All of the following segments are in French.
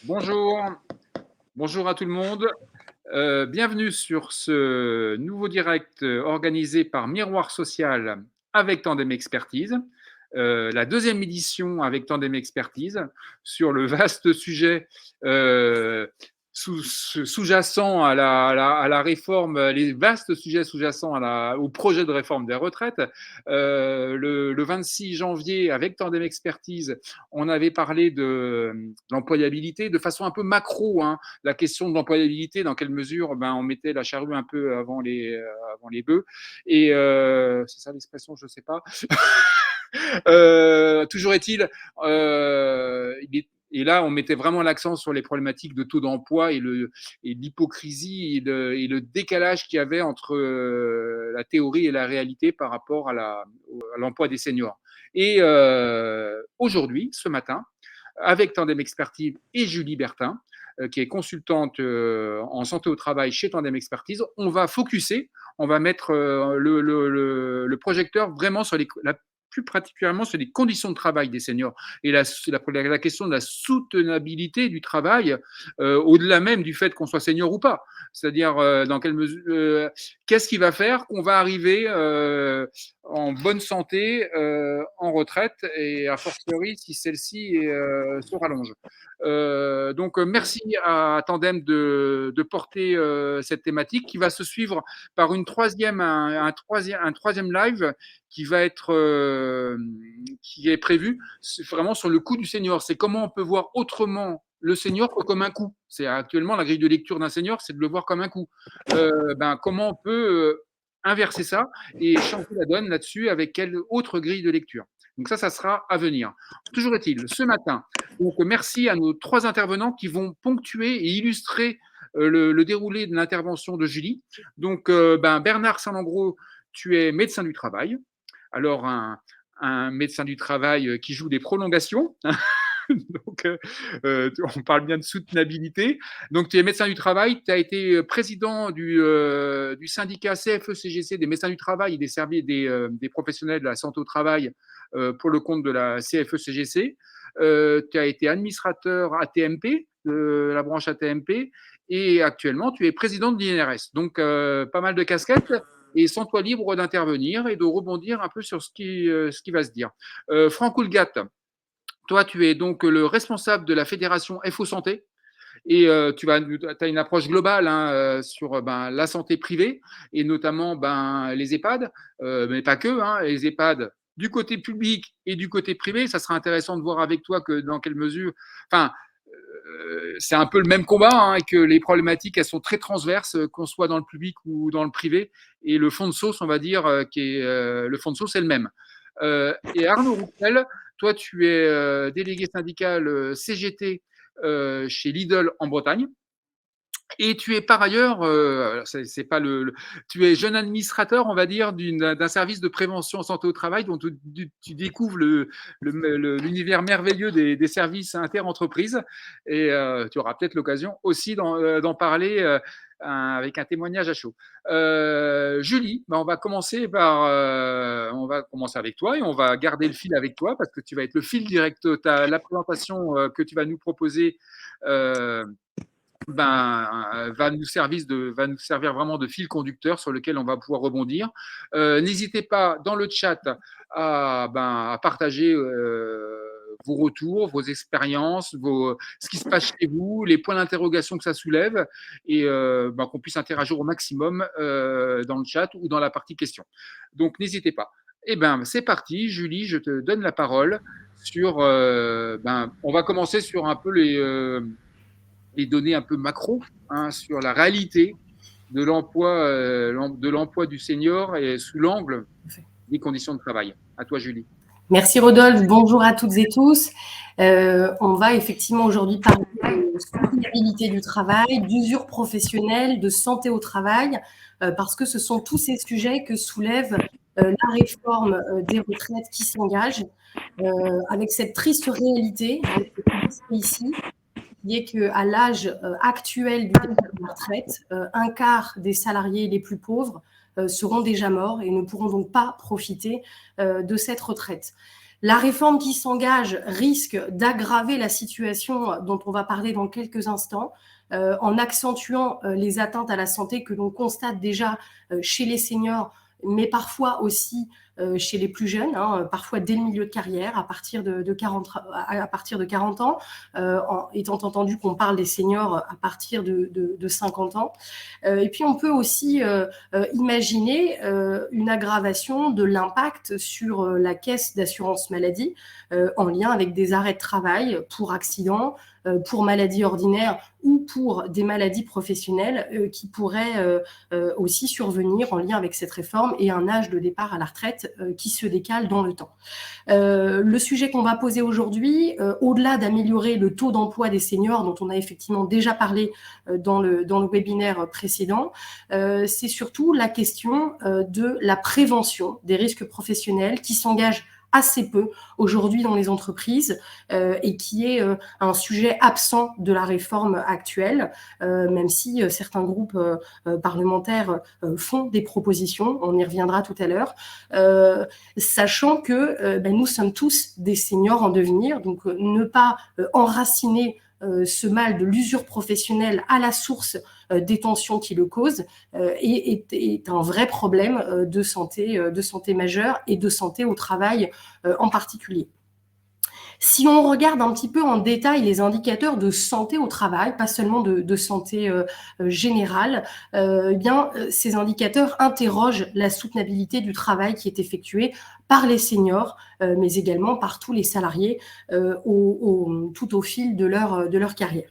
Bonjour, bonjour à tout le monde. Bienvenue sur ce nouveau direct organisé par Miroir Social avec Tandem Expertise. La deuxième édition avec Tandem Expertise sur le vaste sujet sous-jacent à la réforme, les vastes sujets sous-jacents au projet de réforme des retraites. Le 26 janvier, avec Tandem Expertise, on avait parlé de l'employabilité de façon un peu macro, hein, la question de l'employabilité, dans quelle mesure on mettait la charrue un peu avant les bœufs. Et c'est ça l'expression, je ne sais pas. Toujours est-il, et là, on mettait vraiment l'accent sur les problématiques de taux d'emploi et l'hypocrisie et le décalage qu'il y avait entre la théorie et la réalité par rapport à l'emploi des seniors. Et aujourd'hui, ce matin, avec Tandem Expertise et Julie Bertin, qui est consultante en santé au travail chez Tandem Expertise, on va focuser, on va mettre le projecteur vraiment sur plus particulièrement sur les conditions de travail des seniors et la question de la soutenabilité du travail, au-delà même du fait qu'on soit senior ou pas. C'est-à-dire dans quelle mesure, qu'est-ce qui va faire qu'on va arriver en bonne santé en retraite, et a fortiori si celle-ci se rallonge. Donc merci à Tandem de porter cette thématique qui va se suivre par un troisième live qui est prévu vraiment sur le coût du senior. C'est comment on peut voir autrement le senior que comme un coût. C'est actuellement la grille de lecture d'un senior, c'est de le voir comme un coût. Comment on peut inverser ça et changer la donne là-dessus avec quelle autre grille de lecture. Donc ça sera à venir. Toujours est-il, ce matin, donc merci à nos trois intervenants qui vont ponctuer et illustrer le déroulé de l'intervention de Julie. Donc Bernard Saint-Langros, tu es médecin du travail. Alors un médecin du travail qui joue des prolongations. Donc, on parle bien de soutenabilité. Donc, tu es médecin du travail, tu as été président du syndicat CFE-CGC des médecins du travail et des professionnels de la santé au travail pour le compte de la CFE-CGC. Tu as été administrateur ATMP, de la branche ATMP, et actuellement, tu es président de l'INRS. Donc, pas mal de casquettes. Et sens-toi libre d'intervenir et de rebondir un peu sur ce qui va se dire. Franck Houlgat, toi, tu es donc le responsable de la fédération FO Santé et tu as une approche globale sur la santé privée et notamment les EHPAD, mais pas que, hein, les EHPAD du côté public et du côté privé. Ça sera intéressant de voir avec toi que dans quelle mesure, c'est un peu le même combat, hein, et que les problématiques, elles sont très transverses, qu'on soit dans le public ou dans le privé. Et le fond de sauce, on va dire, le fond de sauce est le même. Et Arnaud Roussel, toi, tu es délégué syndical CGT chez Lidl en Bretagne. Et tu es par ailleurs, c'est pas tu es jeune administrateur, on va dire, d'un service de prévention santé au travail dont tu découvres l'univers merveilleux des services interentreprises. Et tu auras peut-être l'occasion aussi d'en parler avec un témoignage à chaud. Julie, on va commencer avec toi et on va garder le fil avec toi parce que tu vas être le fil direct. La présentation que tu vas nous proposer va nous servir vraiment de fil conducteur sur lequel on va pouvoir rebondir. N'hésitez pas dans le chat à partager vos retours, vos expériences, ce qui se passe chez vous, les points d'interrogation que ça soulève, et qu'on puisse interagir au maximum dans le chat ou dans la partie questions. Donc n'hésitez pas. C'est parti, Julie, je te donne la parole on va commencer sur un peu les données un peu macro, hein, sur la réalité de l'emploi du senior et sous l'angle des conditions de travail. À toi, Julie. Merci Rodolphe, bonjour à toutes et tous. On va effectivement aujourd'hui parler de soutenabilité du travail, d'usure professionnelle, de santé au travail, parce que ce sont tous ces sujets que soulève la réforme des retraites qui s'engage, avec cette triste réalité ici, qui est qu'à l'âge actuel du départ à la retraite, un quart des salariés les plus pauvres seront déjà morts et ne pourront donc pas profiter de cette retraite. La réforme qui s'engage risque d'aggraver la situation dont on va parler dans quelques instants, en accentuant les atteintes à la santé que l'on constate déjà chez les seniors, mais parfois aussi chez les plus jeunes, parfois dès le milieu de carrière, à partir de 40 ans, étant entendu qu'on parle des seniors à partir de 50 ans. Et puis on peut aussi imaginer une aggravation de l'impact sur la caisse d'assurance maladie en lien avec des arrêts de travail pour accidents, pour maladies ordinaires ou pour des maladies professionnelles qui pourraient aussi survenir en lien avec cette réforme et un âge de départ à la retraite qui se décale dans le temps. Le sujet qu'on va poser aujourd'hui, au-delà d'améliorer le taux d'emploi des seniors, dont on a effectivement déjà parlé dans le webinaire précédent, c'est surtout la question de la prévention des risques professionnels qui s'engagent assez peu aujourd'hui dans les entreprises et qui est un sujet absent de la réforme actuelle, même si certains groupes parlementaires font des propositions, on y reviendra tout à l'heure, sachant que nous sommes tous des seniors en devenir, donc ne pas enraciner ce mal de l'usure professionnelle à la source des tensions qui le causent est un vrai problème de santé majeure et de santé au travail en particulier. Si on regarde un petit peu en détail les indicateurs de santé au travail, pas seulement de santé générale, ces indicateurs interrogent la soutenabilité du travail qui est effectué par les seniors, mais également par tous les salariés tout au fil de leur carrière.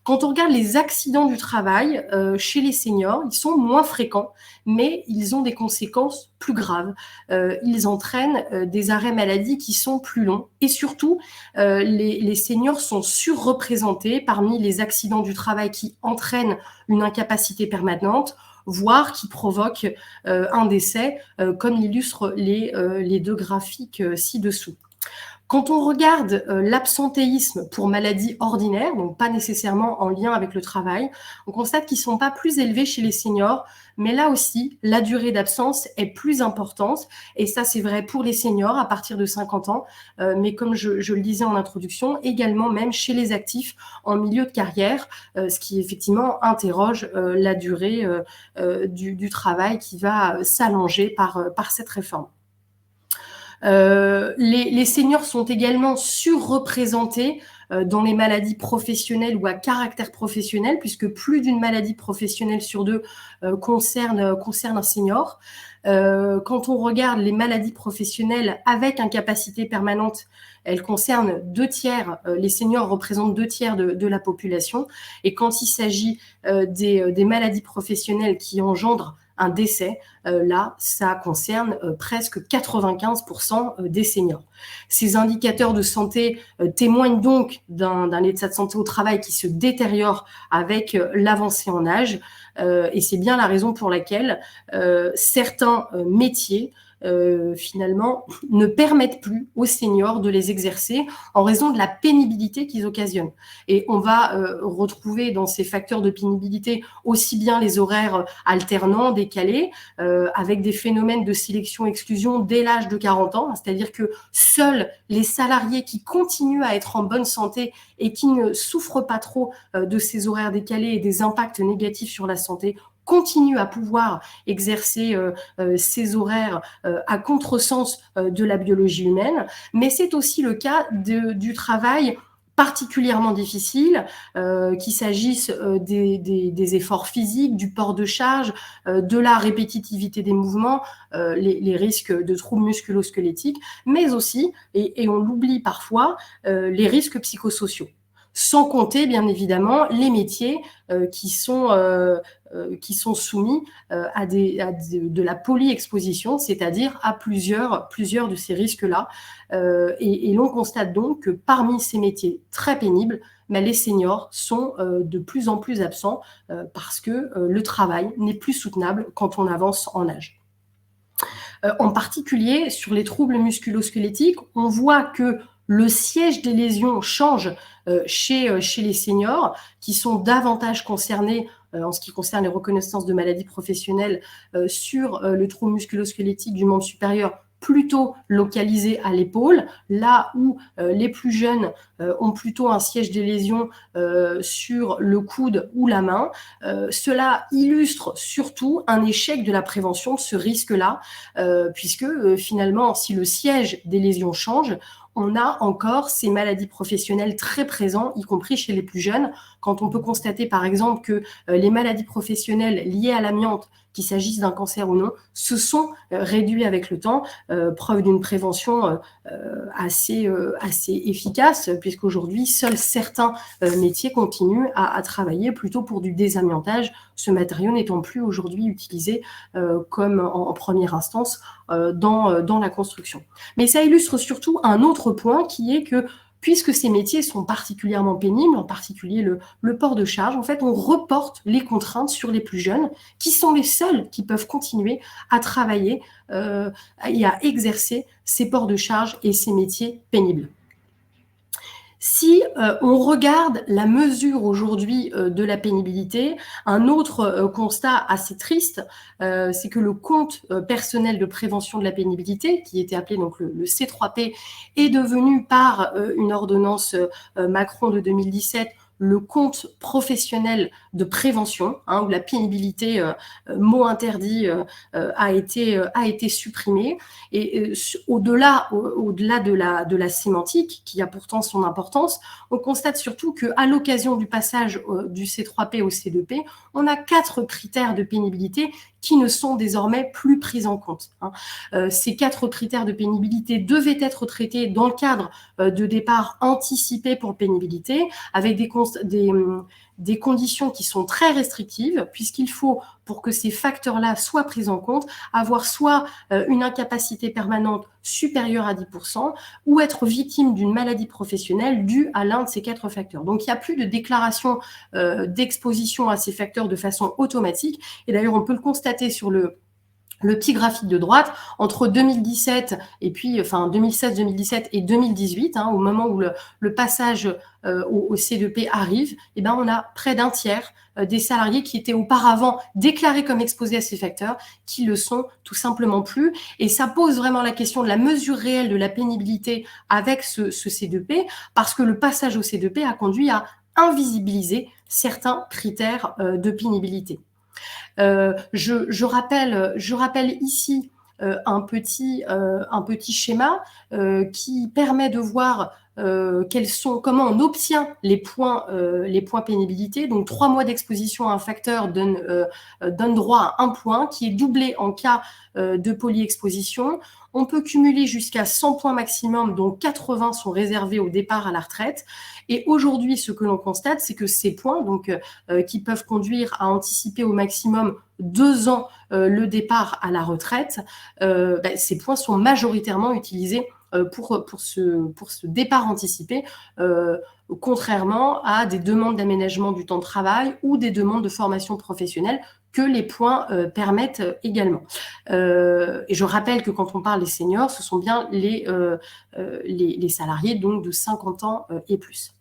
Quand on regarde les accidents du travail chez les seniors, ils sont moins fréquents, mais ils ont des conséquences plus graves. Ils entraînent des arrêts maladie qui sont plus longs. Et surtout, les seniors sont surreprésentés parmi les accidents du travail qui entraînent une incapacité permanente, voire qui provoquent un décès, comme l'illustrent les deux graphiques ci-dessous. Quand on regarde l'absentéisme pour maladies ordinaires, donc pas nécessairement en lien avec le travail, on constate qu'ils ne sont pas plus élevés chez les seniors, mais là aussi, la durée d'absence est plus importante, et ça c'est vrai pour les seniors à partir de 50 ans, mais comme je le disais en introduction, également même chez les actifs en milieu de carrière, ce qui effectivement interroge la durée du travail qui va s'allonger par cette réforme. Les seniors sont également surreprésentés dans les maladies professionnelles ou à caractère professionnel, puisque plus d'une maladie professionnelle sur deux concerne un senior. Quand on regarde les maladies professionnelles avec incapacité permanente, elles concernent 2/3, les seniors représentent 2/3 de la population. Et quand il s'agit des maladies professionnelles qui engendrent un décès, là, ça concerne presque 95% des seniors. Ces indicateurs de santé témoignent donc d'un état de santé au travail qui se détériore avec l'avancée en âge, et c'est bien la raison pour laquelle certains métiers finalement ne permettent plus aux seniors de les exercer en raison de la pénibilité qu'ils occasionnent. Et on va retrouver dans ces facteurs de pénibilité aussi bien les horaires alternants, décalés, avec des phénomènes de sélection-exclusion dès l'âge de 40 ans, c'est-à-dire que seuls les salariés qui continuent à être en bonne santé et qui ne souffrent pas trop de ces horaires décalés et des impacts négatifs sur la santé continuent à pouvoir exercer ces horaires à contresens de la biologie humaine, mais c'est aussi le cas du travail particulièrement difficile, qu'il s'agisse des efforts physiques, du port de charge, de la répétitivité des mouvements, les risques de troubles musculo-squelettiques, mais aussi, et on l'oublie parfois, les risques psychosociaux. Sans compter, bien évidemment, les métiers qui sont soumis à de la polyexposition, c'est-à-dire à plusieurs de ces risques-là. Et l'on constate donc que parmi ces métiers très pénibles, les seniors sont de plus en plus absents parce que le travail n'est plus soutenable quand on avance en âge. En particulier, sur les troubles musculo-squelettiques, on voit que le siège des lésions change chez les seniors qui sont davantage concernés en ce qui concerne les reconnaissances de maladies professionnelles sur le trouble musculo-squelettique du membre supérieur plutôt localisé à l'épaule, là où les plus jeunes ont plutôt un siège des lésions sur le coude ou la main. Cela illustre surtout un échec de la prévention de ce risque-là, puisque finalement, si le siège des lésions change, on a encore ces maladies professionnelles très présentes, y compris chez les plus jeunes, quand on peut constater par exemple que les maladies professionnelles liées à l'amiante, qu'il s'agisse d'un cancer ou non, se sont réduits avec le temps, preuve d'une prévention assez efficace, puisqu'aujourd'hui, seuls certains métiers continuent à travailler plutôt pour du désamiantage, ce matériau n'étant plus aujourd'hui utilisé comme en première instance dans la construction. Mais ça illustre surtout un autre point qui est que puisque ces métiers sont particulièrement pénibles, en particulier le port de charge, en fait, on reporte les contraintes sur les plus jeunes, qui sont les seuls qui peuvent continuer à travailler et à exercer ces ports de charge et ces métiers pénibles. Si on regarde la mesure aujourd'hui de la pénibilité, un autre constat assez triste, c'est que le compte personnel de prévention de la pénibilité, qui était appelé donc le C3P, est devenu par une ordonnance Macron de 2017 le compte professionnel de prévention, où la pénibilité, mot interdit, a été supprimé. Et au-delà de la sémantique, qui a pourtant son importance, on constate surtout qu'à l'occasion du passage du C3P au C2P, on a 4 critères de pénibilité qui ne sont désormais plus pris en compte. Ces 4 critères de pénibilité devaient être traités dans le cadre de départ anticipé pour pénibilité, avec des conditions qui sont très restrictives, puisqu'il faut, pour que ces facteurs-là soient pris en compte, avoir soit une incapacité permanente supérieure à 10%, ou être victime d'une maladie professionnelle due à l'un de ces 4 facteurs. Donc, il n'y a plus de déclaration d'exposition à ces facteurs de façon automatique. Et d'ailleurs, on peut le constater sur le petit graphique de droite, entre 2017 et puis, enfin 2016-2017 et 2018, au moment où le passage au C2P arrive, eh ben, on a près d'un tiers des salariés qui étaient auparavant déclarés comme exposés à ces facteurs, qui le sont tout simplement plus. Et ça pose vraiment la question de la mesure réelle de la pénibilité avec ce C2P, parce que le passage au C2P a conduit à invisibiliser certains critères de pénibilité. Je rappelle ici un petit schéma qui permet de voir comment on obtient les points pénibilité. Donc 3 mois d'exposition à un facteur donne droit à 1 point qui est doublé en cas de polyexposition. On peut cumuler jusqu'à 100 points maximum, dont 80 sont réservés au départ à la retraite. Et aujourd'hui, ce que l'on constate, c'est que ces points, donc qui peuvent conduire à anticiper au maximum 2 ans le départ à la retraite, ces points sont majoritairement utilisés pour ce départ anticipé, contrairement à des demandes d'aménagement du temps de travail ou des demandes de formation professionnelle que les points permettent également. Et je rappelle que quand on parle des seniors, ce sont bien les salariés donc de 50 ans et plus.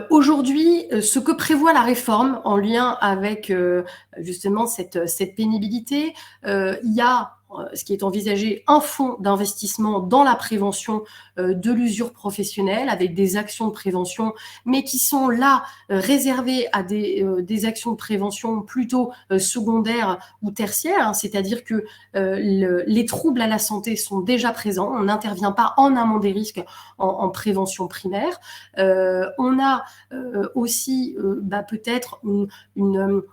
Aujourd'hui, ce que prévoit la réforme en lien avec justement cette pénibilité, il y a ce qui est envisagé, un fonds d'investissement dans la prévention de l'usure professionnelle avec des actions de prévention, mais qui sont là réservées à des actions de prévention plutôt secondaires ou tertiaires, c'est-à-dire que les troubles à la santé sont déjà présents, on n'intervient pas en amont des risques en prévention primaire. On a aussi peut-être une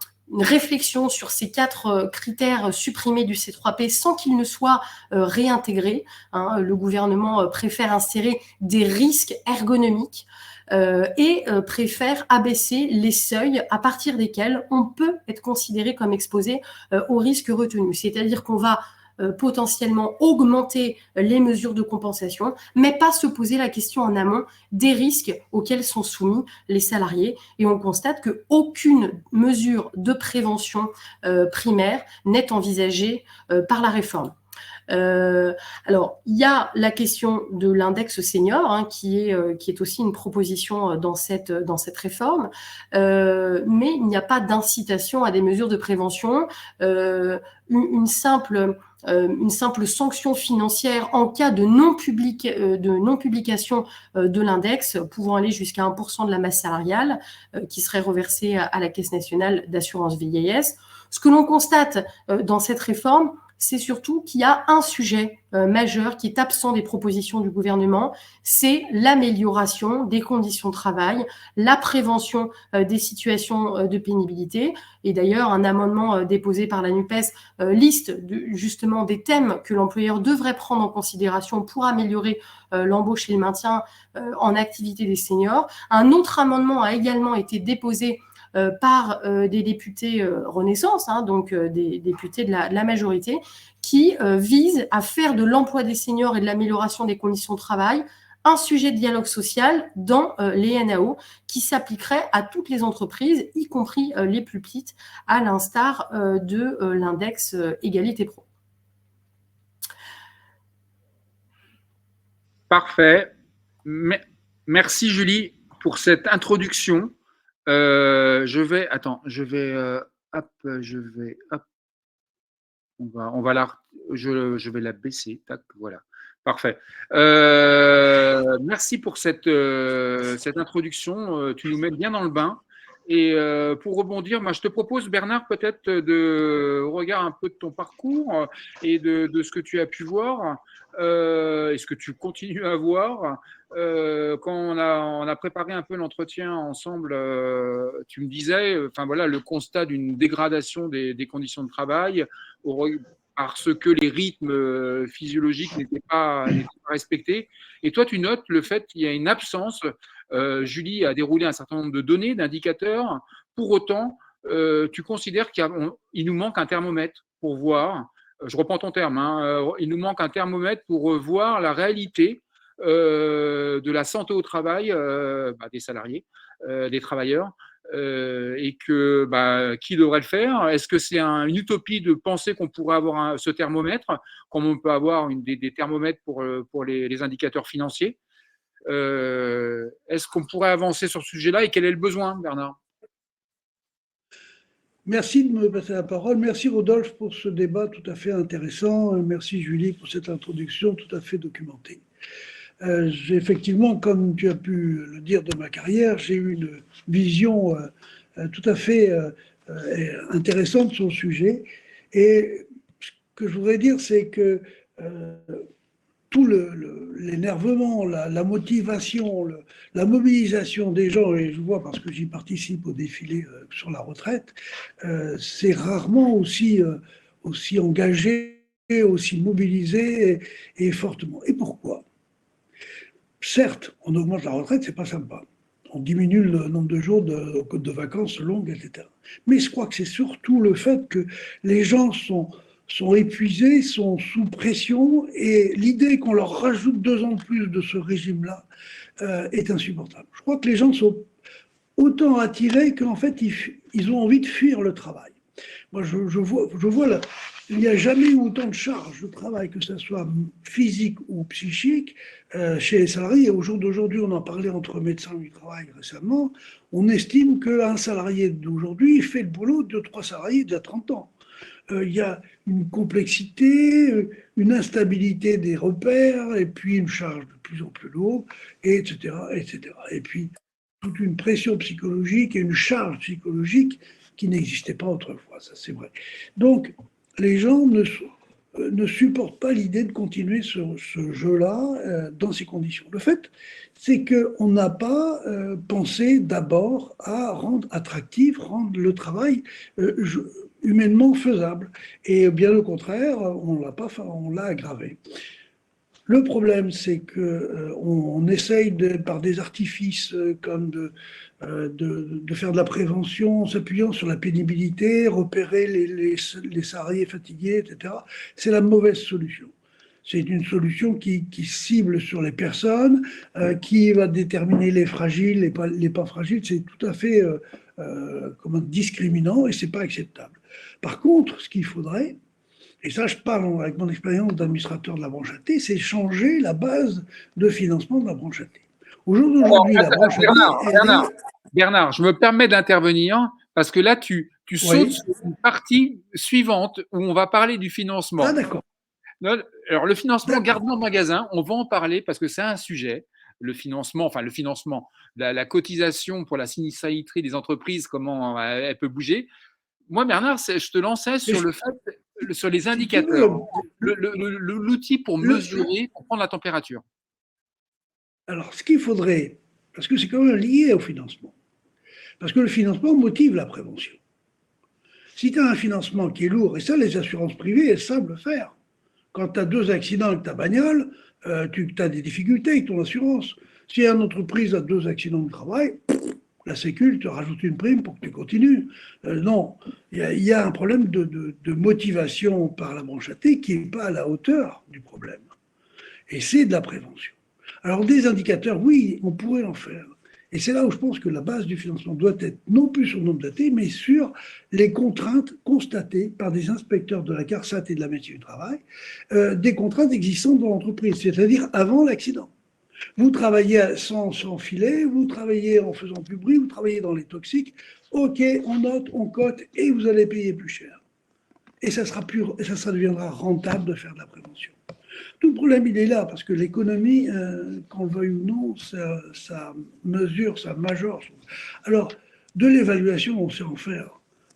réflexion sur ces 4 critères supprimés du C3P sans qu'ils ne soient réintégrés. Le gouvernement préfère insérer des risques ergonomiques et préfère abaisser les seuils à partir desquels on peut être considéré comme exposé aux risques retenus. C'est-à-dire qu'on va potentiellement augmenter les mesures de compensation, mais pas se poser la question en amont des risques auxquels sont soumis les salariés. Et on constate qu'aucune mesure de prévention primaire n'est envisagée par la réforme. Alors, il y a la question de l'index senior, hein, qui est aussi une proposition dans cette réforme, mais il n'y a pas d'incitation à des mesures de prévention. Une simple sanction financière en cas de non-publication de l'index, pouvant aller jusqu'à 1% de la masse salariale, qui serait reversée à la Caisse nationale d'assurance vieillesse. Ce que l'on constate dans cette réforme, c'est surtout qu'il y a un sujet majeur qui est absent des propositions du gouvernement, c'est l'amélioration des conditions de travail, la prévention des situations de pénibilité. Et d'ailleurs, un amendement déposé par la NUPES liste justement des thèmes que l'employeur devrait prendre en considération pour améliorer l'embauche et le maintien en activité des seniors. Un autre amendement a également été déposé par des députés Renaissance, hein, donc des députés de la majorité, qui visent à faire de l'emploi des seniors et de l'amélioration des conditions de travail un sujet de dialogue social dans les NAO qui s'appliquerait à toutes les entreprises, y compris les plus petites, à l'instar de l'index Égalité Pro. Parfait. Merci Julie pour cette introduction. Je vais je vais la baisser. Tac, voilà. Parfait. Merci pour cette introduction. Tu nous mets bien dans le bain. Et pour rebondir, moi, je te propose, Bernard, peut-être de regarder un peu de ton parcours et de ce que tu as pu voir et ce que tu continues à voir. Quand on a préparé un peu l'entretien ensemble, tu me disais, le constat d'une dégradation des conditions de travail parce que les rythmes physiologiques n'étaient pas respectés. Et toi, tu notes le fait qu'il y a une absence. Julie a déroulé un certain nombre de données, d'indicateurs. Pour autant, tu considères qu'il nous manque un thermomètre pour voir, je reprends ton terme, hein, il nous manque un thermomètre pour voir la réalité de la santé au travail des salariés, des travailleurs, et que qui devrait le faire? Est-ce que c'est une utopie de penser qu'on pourrait avoir ce thermomètre, comme on peut avoir des thermomètres pour les indicateurs financiers? Est-ce qu'on pourrait avancer sur ce sujet-là et quel est le besoin, Bernard? Merci de me passer la parole. Merci Rodolphe pour ce débat tout à fait intéressant. Merci Julie pour cette introduction tout à fait documentée. Effectivement, comme tu as pu le dire de ma carrière, j'ai eu une vision tout à fait intéressante sur le sujet. Et ce que je voudrais dire, c'est que tout l'énervement, la motivation, la mobilisation des gens, et je vois parce que j'y participe au défilé sur la retraite, c'est rarement aussi engagé, aussi mobilisé et fortement. Et pourquoi? Certes, on augmente la retraite, c'est pas sympa. On diminue le nombre de jours de vacances longues, etc. Mais je crois que c'est surtout le fait que les gens sont épuisés, sont sous pression, et l'idée qu'on leur rajoute 2 ans de plus de ce régime-là est insupportable. Je crois que les gens sont autant attirés qu'en fait, ils ont envie de fuir le travail. Moi, je vois là, il n'y a jamais eu autant de charges de travail, que ce soit physique ou psychique, chez les salariés. Au jour d'aujourd'hui, on en parlait entre médecins du travail récemment, on estime qu'un salarié d'aujourd'hui fait le boulot de 3 salariés d'il y a 30 ans. Il y a une complexité, une instabilité des repères, et puis une charge de plus en plus lourde, etc., etc. Et puis, toute une pression psychologique et une charge psychologique qui n'existait pas autrefois, ça c'est vrai. Donc, les gens ne supportent pas l'idée de continuer ce jeu-là dans ces conditions. Le fait, c'est qu'on n'a pas pensé d'abord à rendre attractif, rendre le travail humainement faisable. Et bien au contraire, on l'a aggravé. Le problème, c'est qu'on essaye par des artifices comme de faire de la prévention en s'appuyant sur la pénibilité, repérer les salariés fatigués, etc. C'est la mauvaise solution. C'est une solution qui cible sur les personnes, qui va déterminer les fragiles, les pas fragiles. C'est tout à fait discriminant et ce n'est pas acceptable. Par contre, ce qu'il faudrait, et ça je parle avec mon expérience d'administrateur de la branche AT, c'est changer la base de financement de la branche AT. Au jour d'aujourd'hui, la branche AT, Bernard, je me permets d'intervenir parce que là, tu sautes oui. sur une partie suivante où on va parler du financement. Ah, d'accord. Alors, le financement, gardons en magasin, on va en parler parce que c'est un sujet. Le financement, la cotisation pour la sinistralité des entreprises, comment elle peut bouger. Moi, Bernard, je te lançais sur sur les indicateurs, l'outil pour mesurer, pour prendre la température. Alors, ce qu'il faudrait, parce que c'est quand même lié au financement, parce que le financement motive la prévention. Si tu as un financement qui est lourd, et ça, les assurances privées, elles savent le faire. Quand tu as 2 accidents avec ta bagnole, tu as des difficultés avec ton assurance. Si une entreprise a 2 accidents de travail, la Sécu te rajoute une prime pour que tu continues. Non, il y a un problème de motivation par la branche AT qui n'est pas à la hauteur du problème. Et c'est de la prévention. Alors des indicateurs, oui, on pourrait en faire. Et c'est là où je pense que la base du financement doit être non plus sur le nombre d'AT, mais sur les contraintes constatées par des inspecteurs de la CARSAT et de la médecine du travail, des contraintes existantes dans l'entreprise, c'est-à-dire avant l'accident. Vous travaillez sans filet, vous travaillez en faisant plus bruit, vous travaillez dans les toxiques, ok, on note, on cote, et vous allez payer plus cher. Et ça deviendra rentable de faire de la prévention. Tout le problème, il est là, parce que l'économie, qu'on le veuille ou non, ça mesure, ça majore. Alors, de l'évaluation, on sait en faire.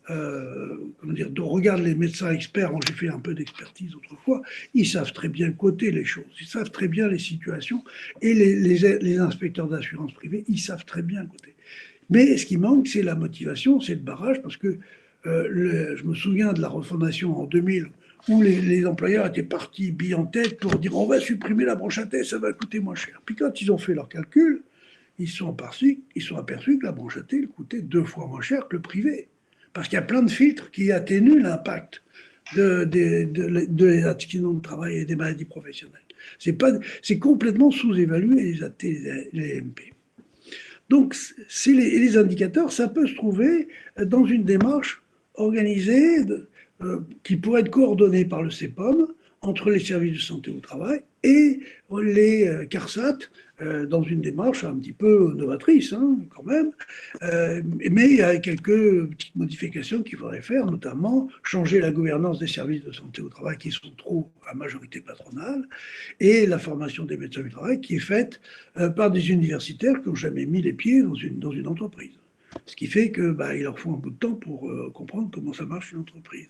On regarde les médecins experts, j'ai fait un peu d'expertise autrefois, ils savent très bien coter les choses, ils savent très bien les situations, et les inspecteurs d'assurance privée, ils savent très bien coter. Mais ce qui manque, c'est la motivation, c'est le barrage, parce que je me souviens de la refondation en 2000, où les employeurs étaient partis billes en tête pour dire on va supprimer la branche AT, ça va coûter moins cher. Puis quand ils ont fait leurs calculs, ils sont aperçus que la branche AT coûtait 2 fois moins cher que le privé. Parce qu'il y a plein de filtres qui atténuent l'impact des accidents de travail et des maladies professionnelles. C'est complètement sous-évalué les AT, les MP. Donc, les indicateurs, ça peut se trouver dans une démarche organisée qui pourrait être coordonnée par le CEPOM entre les services de santé au travail et les CARSAT dans une démarche un petit peu novatrice, hein, quand même. Mais il y a quelques petites modifications qu'il faudrait faire, notamment changer la gouvernance des services de santé au travail qui sont trop à majorité patronale et la formation des médecins du travail qui est faite par des universitaires qui n'ont jamais mis les pieds dans une entreprise. Ce qui fait qu'il leur faut un bout de temps pour comprendre comment ça marche une entreprise.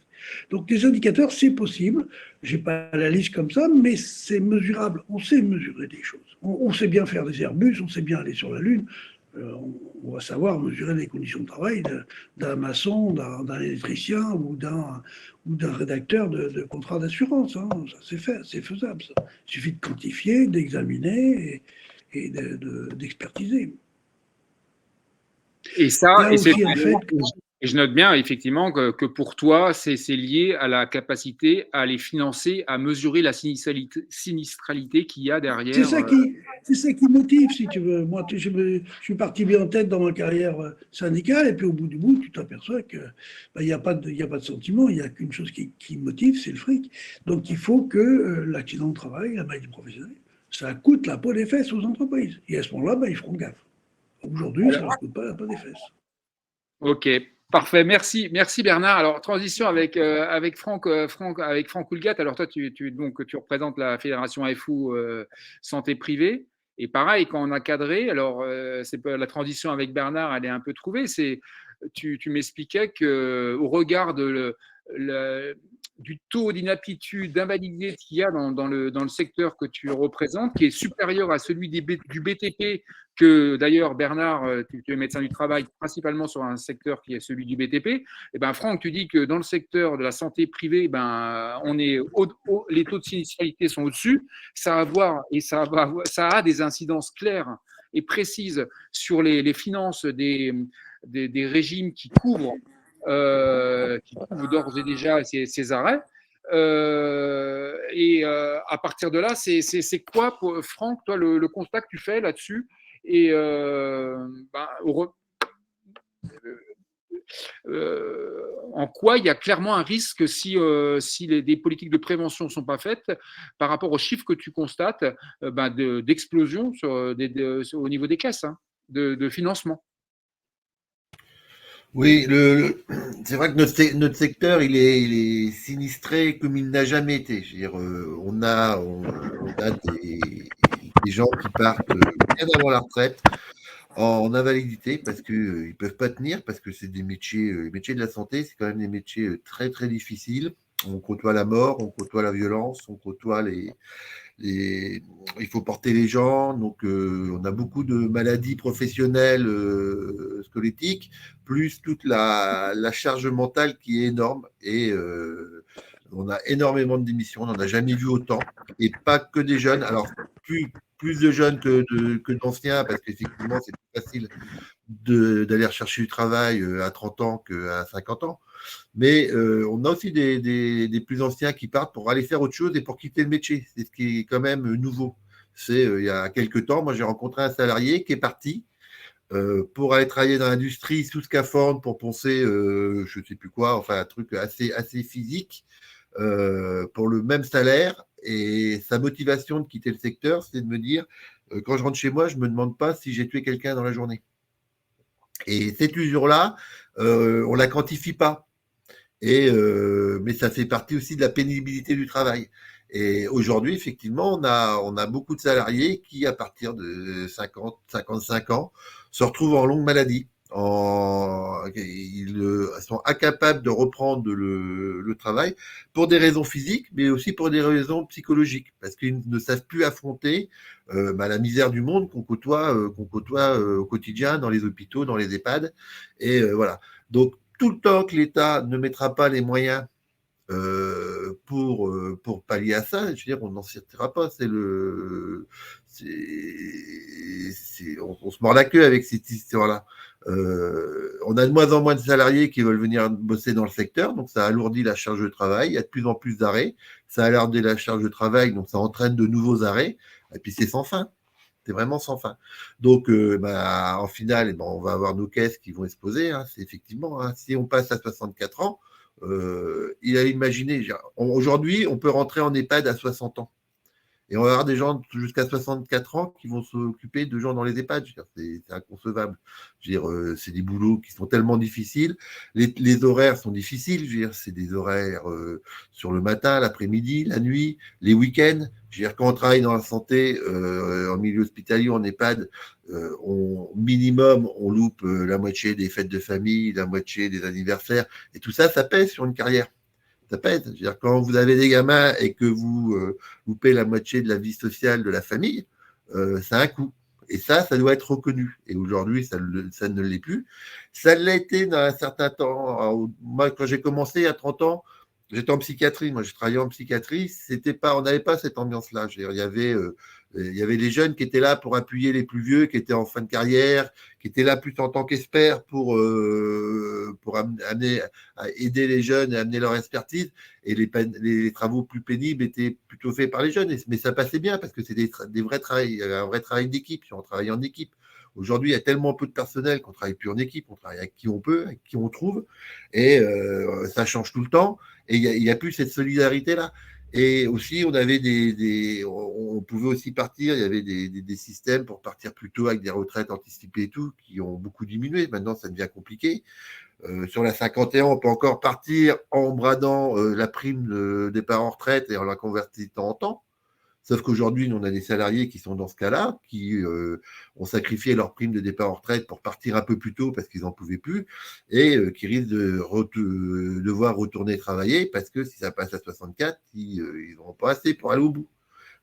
Donc les indicateurs, c'est possible. Je n'ai pas la liste comme ça, mais c'est mesurable. On sait mesurer des choses. On sait bien faire des Airbus, on sait bien aller sur la Lune. On va savoir mesurer les conditions de travail d'un maçon, d'un électricien ou d'un rédacteur de contrat d'assurance. Hein. Ça, c'est faisable. Ça. Il suffit de quantifier, d'examiner et d'expertiser. Et ça, et je note bien effectivement que pour toi, c'est lié à la capacité à les financer, à mesurer la sinistralité qu'il y a derrière. C'est ça qui motive, si tu veux. Moi, je suis parti bien en tête dans ma carrière syndicale, et puis au bout du bout, tu t'aperçois qu'il n'y a pas de sentiment, il n'y a qu'une chose qui motive, c'est le fric. Donc il faut que l'accident de travail, la maladie professionnelle, ça coûte la peau des fesses aux entreprises. Et à ce moment-là, ils feront gaffe. Aujourd'hui, ça ne leur coûte pas la peau des fesses. Ok, parfait. Merci Bernard. Alors, transition avec Franck Houlgat. Alors, toi, tu représentes la fédération FO Santé Privée. Et pareil, quand on a cadré, alors, la transition avec Bernard, elle est un peu trouvée. Tu m'expliquais qu'au regard du taux d'inaptitude, d'invalidité qu'il y a dans le secteur que tu représentes, qui est supérieur à celui du BTP, que d'ailleurs, Bernard, tu es médecin du travail, principalement sur un secteur qui est celui du BTP. Et ben, Franck, tu dis que dans le secteur de la santé privée, les taux de sinistralité sont au-dessus. Ça a des incidences claires et précises sur les finances des régimes qui couvrent d'ores et déjà ces arrêts. À partir de là, c'est quoi, Franck, toi, le constat que tu fais là-dessus? Et en quoi il y a clairement un risque si des politiques de prévention ne sont pas faites par rapport aux chiffres que tu constates d'explosion au niveau des caisses hein, de financement. Oui, c'est vrai que notre secteur, il est sinistré comme il n'a jamais été. Je veux dire, on a des gens qui partent bien avant la retraite en invalidité parce qu'ils ne peuvent pas tenir, parce que c'est des métiers, les métiers de la santé, c'est quand même des métiers très très difficiles. On côtoie la mort, on côtoie la violence, on côtoie il faut porter les gens, donc on a beaucoup de maladies professionnelles squelettiques, plus toute la charge mentale qui est énorme. Et on a énormément de démissions, on n'en a jamais vu autant, et pas que des jeunes. Alors, plus de jeunes que d'anciens, parce qu'effectivement, c'est plus facile d'aller rechercher du travail à 30 ans qu'à 50 ans. Mais on a aussi des plus anciens qui partent pour aller faire autre chose et pour quitter le métier. C'est ce qui est quand même nouveau. C'est il y a quelques temps, moi j'ai rencontré un salarié qui est parti pour aller travailler dans l'industrie sous scaphandre pour poncer, je ne sais plus quoi, enfin un truc assez physique pour le même salaire. Et sa motivation de quitter le secteur, c'est de me dire quand je rentre chez moi, je ne me demande pas si j'ai tué quelqu'un dans la journée. Et cette usure-là, on ne la quantifie pas. Mais ça fait partie aussi de la pénibilité du travail. Et aujourd'hui, effectivement, on a beaucoup de salariés qui, à partir de 50, 55 ans, se retrouvent en longue maladie. Ils sont incapables de reprendre le travail pour des raisons physiques, mais aussi pour des raisons psychologiques, parce qu'ils ne savent plus affronter la misère du monde qu'on côtoie au quotidien dans les hôpitaux, dans les EHPAD. Et voilà. Donc, tout le temps que l'État ne mettra pas les moyens pour pallier à ça, je veux dire, on n'en sortira pas. On se mord la queue avec cette histoire-là. On a de moins en moins de salariés qui veulent venir bosser dans le secteur, donc ça alourdit la charge de travail. Il y a de plus en plus d'arrêts, ça alourdit la charge de travail, donc ça entraîne de nouveaux arrêts. Et puis c'est sans fin. C'est vraiment sans fin. Donc, en finale, on va avoir nos caisses qui vont exploser. Hein. C'est effectivement, hein, si on passe à 64 ans, il a imaginé. Aujourd'hui, on peut rentrer en EHPAD à 60 ans. Et on va avoir des gens jusqu'à 64 ans qui vont s'occuper de gens dans les EHPAD. C'est inconcevable. C'est des boulots qui sont tellement difficiles. Les horaires sont difficiles. C'est des horaires sur le matin, l'après-midi, la nuit, les week-ends. Quand on travaille dans la santé, en milieu hospitalier, en EHPAD, minimum, on loupe la moitié des fêtes de famille, la moitié des anniversaires. Et tout ça, ça pèse sur une carrière. Ça pèse. Quand vous avez des gamins et que vous loupez la moitié de la vie sociale de la famille, ça a un coût. Et ça doit être reconnu. Et aujourd'hui, ça ne l'est plus. Ça l'a été dans un certain temps. Alors, moi, quand j'ai commencé à 30 ans, j'étais en psychiatrie. Moi, j'ai travaillé en psychiatrie. On n'avait pas cette ambiance-là. Il y avait les jeunes qui étaient là pour appuyer les plus vieux, qui étaient en fin de carrière, qui étaient là plus en tant qu'experts pour aider les jeunes et amener leur expertise. Et les travaux plus pénibles étaient plutôt faits par les jeunes. Mais ça passait bien parce que c'est des vrais travails, un vrai travail d'équipe. On travaille en équipe. Aujourd'hui, il y a tellement peu de personnel qu'on ne travaille plus en équipe. On travaille avec qui on peut, avec qui on trouve. Et ça change tout le temps. Et il n'y a plus cette solidarité-là. Et aussi, on pouvait aussi partir, il y avait des systèmes pour partir plus tôt avec des retraites anticipées et tout, qui ont beaucoup diminué. Maintenant, ça devient compliqué. Sur la 51, on peut encore partir en bradant la prime de départ en retraite et en la convertissant en temps. Sauf qu'aujourd'hui, nous, on a des salariés qui sont dans ce cas-là, qui ont sacrifié leur prime de départ en retraite pour partir un peu plus tôt parce qu'ils n'en pouvaient plus et qui risquent de devoir retourner travailler parce que si ça passe à 64, ils n'auront pas assez pour aller au bout.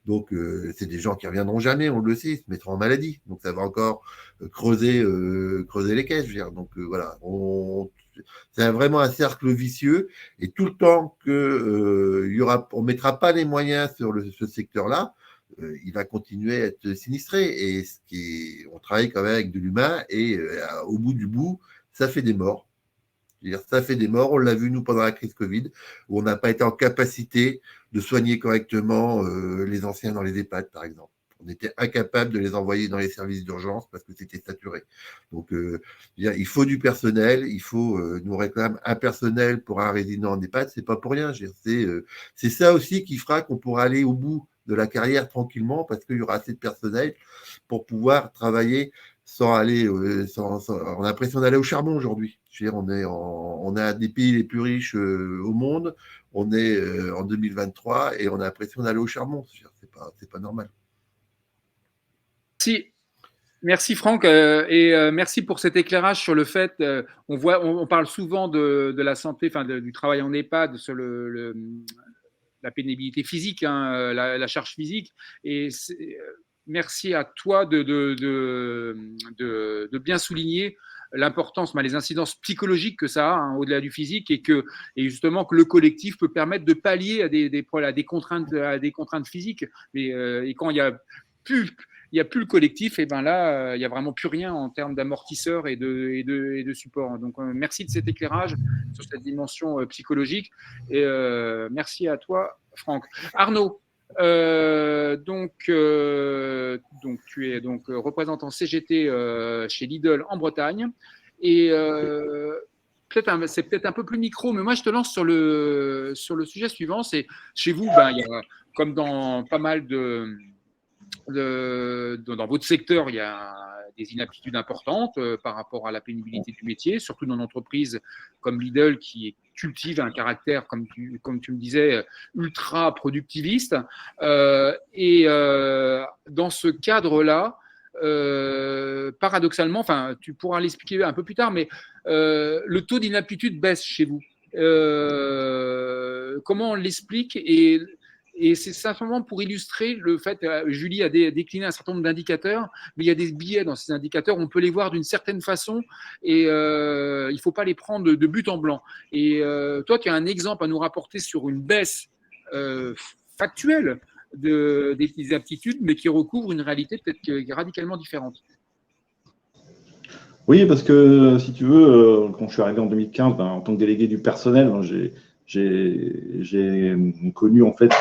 Donc, c'est des gens qui ne reviendront jamais, on le sait, ils se mettront en maladie. Donc, ça va encore creuser les caisses. Je veux dire. Donc, voilà, c'est vraiment un cercle vicieux. Et tout le temps qu'on ne mettra pas les moyens sur ce secteur-là, il va continuer à être sinistré. Et on travaille quand même avec de l'humain. Et au bout du bout, ça fait des morts. Ça fait des morts, on l'a vu nous pendant la crise Covid, où on n'a pas été en capacité de soigner correctement les anciens dans les EHPAD, par exemple. On était incapable de les envoyer dans les services d'urgence parce que c'était saturé. Donc, il faut du personnel, nous réclame un personnel pour un résident en EHPAD, c'est pas pour rien. C'est ça aussi qui fera qu'on pourra aller au bout de la carrière tranquillement parce qu'il y aura assez de personnel pour pouvoir travailler sans aller, on a l'impression d'aller au charbon aujourd'hui. Je veux dire, on a des pays les plus riches au monde, on est en 2023 et on a l'impression d'aller au charbon. C'est pas normal. Merci Franck, merci pour cet éclairage sur le fait, on parle souvent de la santé, du travail en EHPAD sur la pénibilité physique, hein, la charge physique, et merci à toi de bien souligner l'importance, les incidences psychologiques que ça a, hein, au-delà du physique, et justement que le collectif peut permettre de pallier à des contraintes physiques. Et quand il n'y a plus le collectif, et ben là, il n'y a vraiment plus rien en termes d'amortisseurs et de support. Donc, merci de cet éclairage sur cette dimension psychologique. Et merci à toi, Franck. Arnaud, donc tu es représentant CGT chez Lidl en Bretagne. Et c'est peut-être un peu plus micro, mais moi, je te lance sur le sujet suivant. C'est chez vous, il y a, comme dans pas mal dans votre secteur, il y a des inaptitudes importantes par rapport à la pénibilité du métier, surtout dans une entreprise comme Lidl qui cultive un caractère, comme tu me disais, ultra productiviste. Dans ce cadre-là, paradoxalement, tu pourras l'expliquer un peu plus tard, mais le taux d'inaptitude baisse chez vous. Comment on l'explique? Et c'est simplement pour illustrer le fait, Julie a décliné un certain nombre d'indicateurs, mais il y a des biais dans ces indicateurs, on peut les voir d'une certaine façon, et il ne faut pas les prendre de but en blanc. Et toi, tu as un exemple à nous rapporter sur une baisse factuelle des aptitudes, mais qui recouvre une réalité peut-être radicalement différente. Oui, parce que si tu veux, quand je suis arrivé en 2015, en tant que délégué du personnel, j'ai connu en fait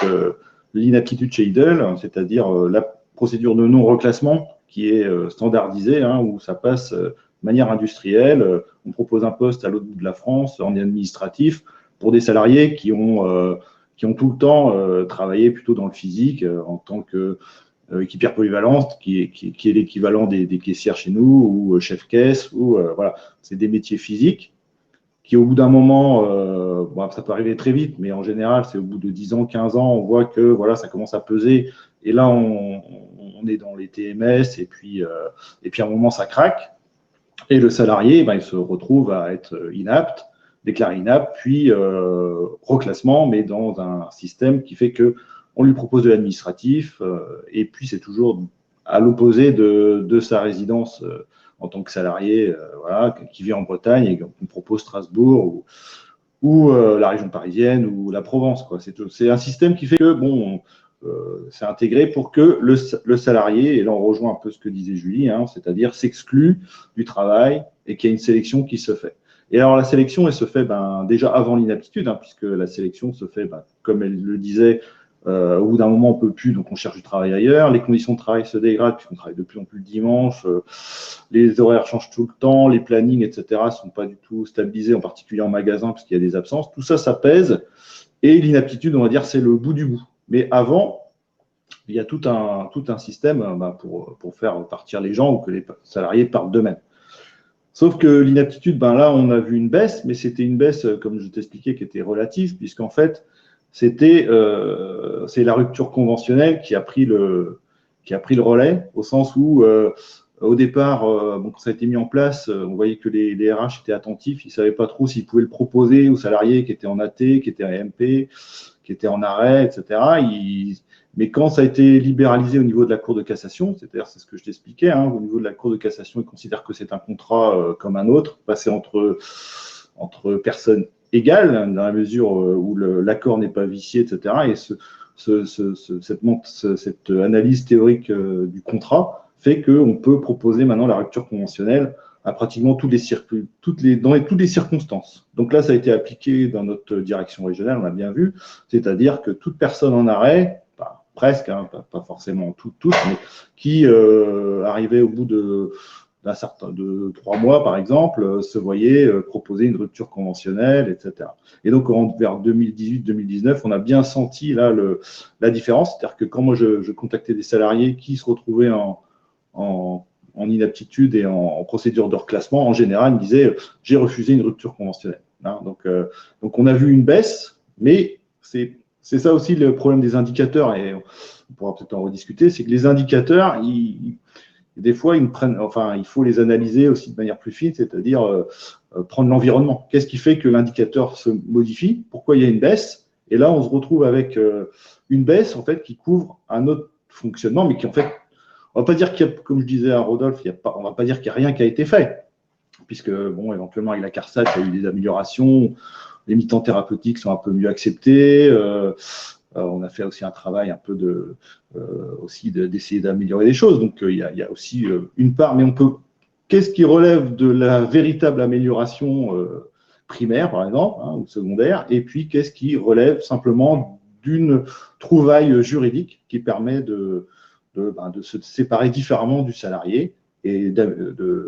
l'inaptitude chez Lidl, c'est-à-dire la procédure de non-reclassement qui est standardisée, hein, où ça passe de manière industrielle. On propose un poste à l'autre bout de la France en administratif pour des salariés qui ont tout le temps travaillé plutôt dans le physique en tant que équipière polyvalente, qui est l'équivalent des caissières chez nous, ou chef-caisse, ou voilà, c'est des métiers physiques qui au bout d'un moment, ça peut arriver très vite, mais en général, c'est au bout de 10 ans, 15 ans, on voit que voilà, ça commence à peser. Et là, on est dans les TMS, et puis à un moment, ça craque. Et le salarié, il se retrouve à être inapte, déclaré inapte, puis reclassement, mais dans un système qui fait qu'on lui propose de l'administratif, et puis c'est toujours à l'opposé de sa résidence en tant que salarié, qui vit en Bretagne et qu'on propose Strasbourg ou la région parisienne ou la Provence, quoi. C'est un système qui fait que, c'est intégré pour que le salarié, et là on rejoint un peu ce que disait Julie, hein, c'est-à-dire s'exclut du travail et qu'il y a une sélection qui se fait. Et alors la sélection, elle se fait déjà avant l'inaptitude, hein, puisque la sélection se fait, comme elle le disait, au bout d'un moment, on ne peut plus, donc on cherche du travail ailleurs. Les conditions de travail se dégradent puisqu'on travaille de plus en plus le dimanche. Les horaires changent tout le temps, les plannings, etc. ne sont pas du tout stabilisés, en particulier en magasin, parce qu'il y a des absences. Tout ça, ça pèse. Et l'inaptitude, on va dire, c'est le bout du bout. Mais avant, il y a tout un système pour faire partir les gens ou que les salariés partent d'eux-mêmes. Sauf que l'inaptitude, là, on a vu une baisse, mais c'était une baisse, comme je t'expliquais, qui était relative, puisqu'en fait, c'est la rupture conventionnelle qui a pris le relais, au sens où, au départ, quand ça a été mis en place, on voyait que les RH étaient attentifs, ils ne savaient pas trop s'ils pouvaient le proposer aux salariés qui étaient en AT, qui étaient en MP, qui étaient en arrêt, etc. Mais quand ça a été libéralisé au niveau de la Cour de cassation, c'est-à-dire, c'est ce que je t'expliquais, hein, au niveau de la Cour de cassation, ils considèrent que c'est un contrat comme un autre, passé entre personnes égales, dans la mesure où l'accord n'est pas vicié, etc. Et cette analyse théorique du contrat fait qu'on peut proposer maintenant la rupture conventionnelle à pratiquement toutes les circonstances. Donc là, ça a été appliqué dans notre direction régionale, on l'a bien vu, c'est-à-dire que toute personne en arrêt, presque, hein, pas forcément tous, mais qui arrivaient au bout de 3 mois, par exemple, se voyaient proposer une rupture conventionnelle, etc. Et donc, vers 2018-2019, on a bien senti là la différence. C'est-à-dire que quand moi, je contactais des salariés qui se retrouvaient en inaptitude et en procédure de reclassement, en général, ils me disaient « j'ai refusé une rupture conventionnelle hein ». Donc, on a vu une baisse, mais c'est ça aussi le problème des indicateurs, et on pourra peut-être en rediscuter, c'est que les indicateurs, des fois, il faut les analyser aussi de manière plus fine, c'est-à-dire prendre l'environnement. Qu'est-ce qui fait que l'indicateur se modifie? Pourquoi il y a une baisse? Et là, on se retrouve avec une baisse en fait qui couvre un autre fonctionnement, mais qui en fait, on va pas dire qu'il y a, comme je disais à Rodolphe, on va pas dire qu'il n'y a rien qui a été fait, puisque bon, éventuellement avec la CARSAT, il y a eu des améliorations, les mi-temps thérapeutiques sont un peu mieux acceptés. On a fait aussi un travail un peu d'essayer d'améliorer les choses. Donc, il y a aussi une part, mais qu'est-ce qui relève de la véritable amélioration primaire, par exemple, hein, ou secondaire, et puis qu'est-ce qui relève simplement d'une trouvaille juridique qui permet de se séparer différemment du salarié. Et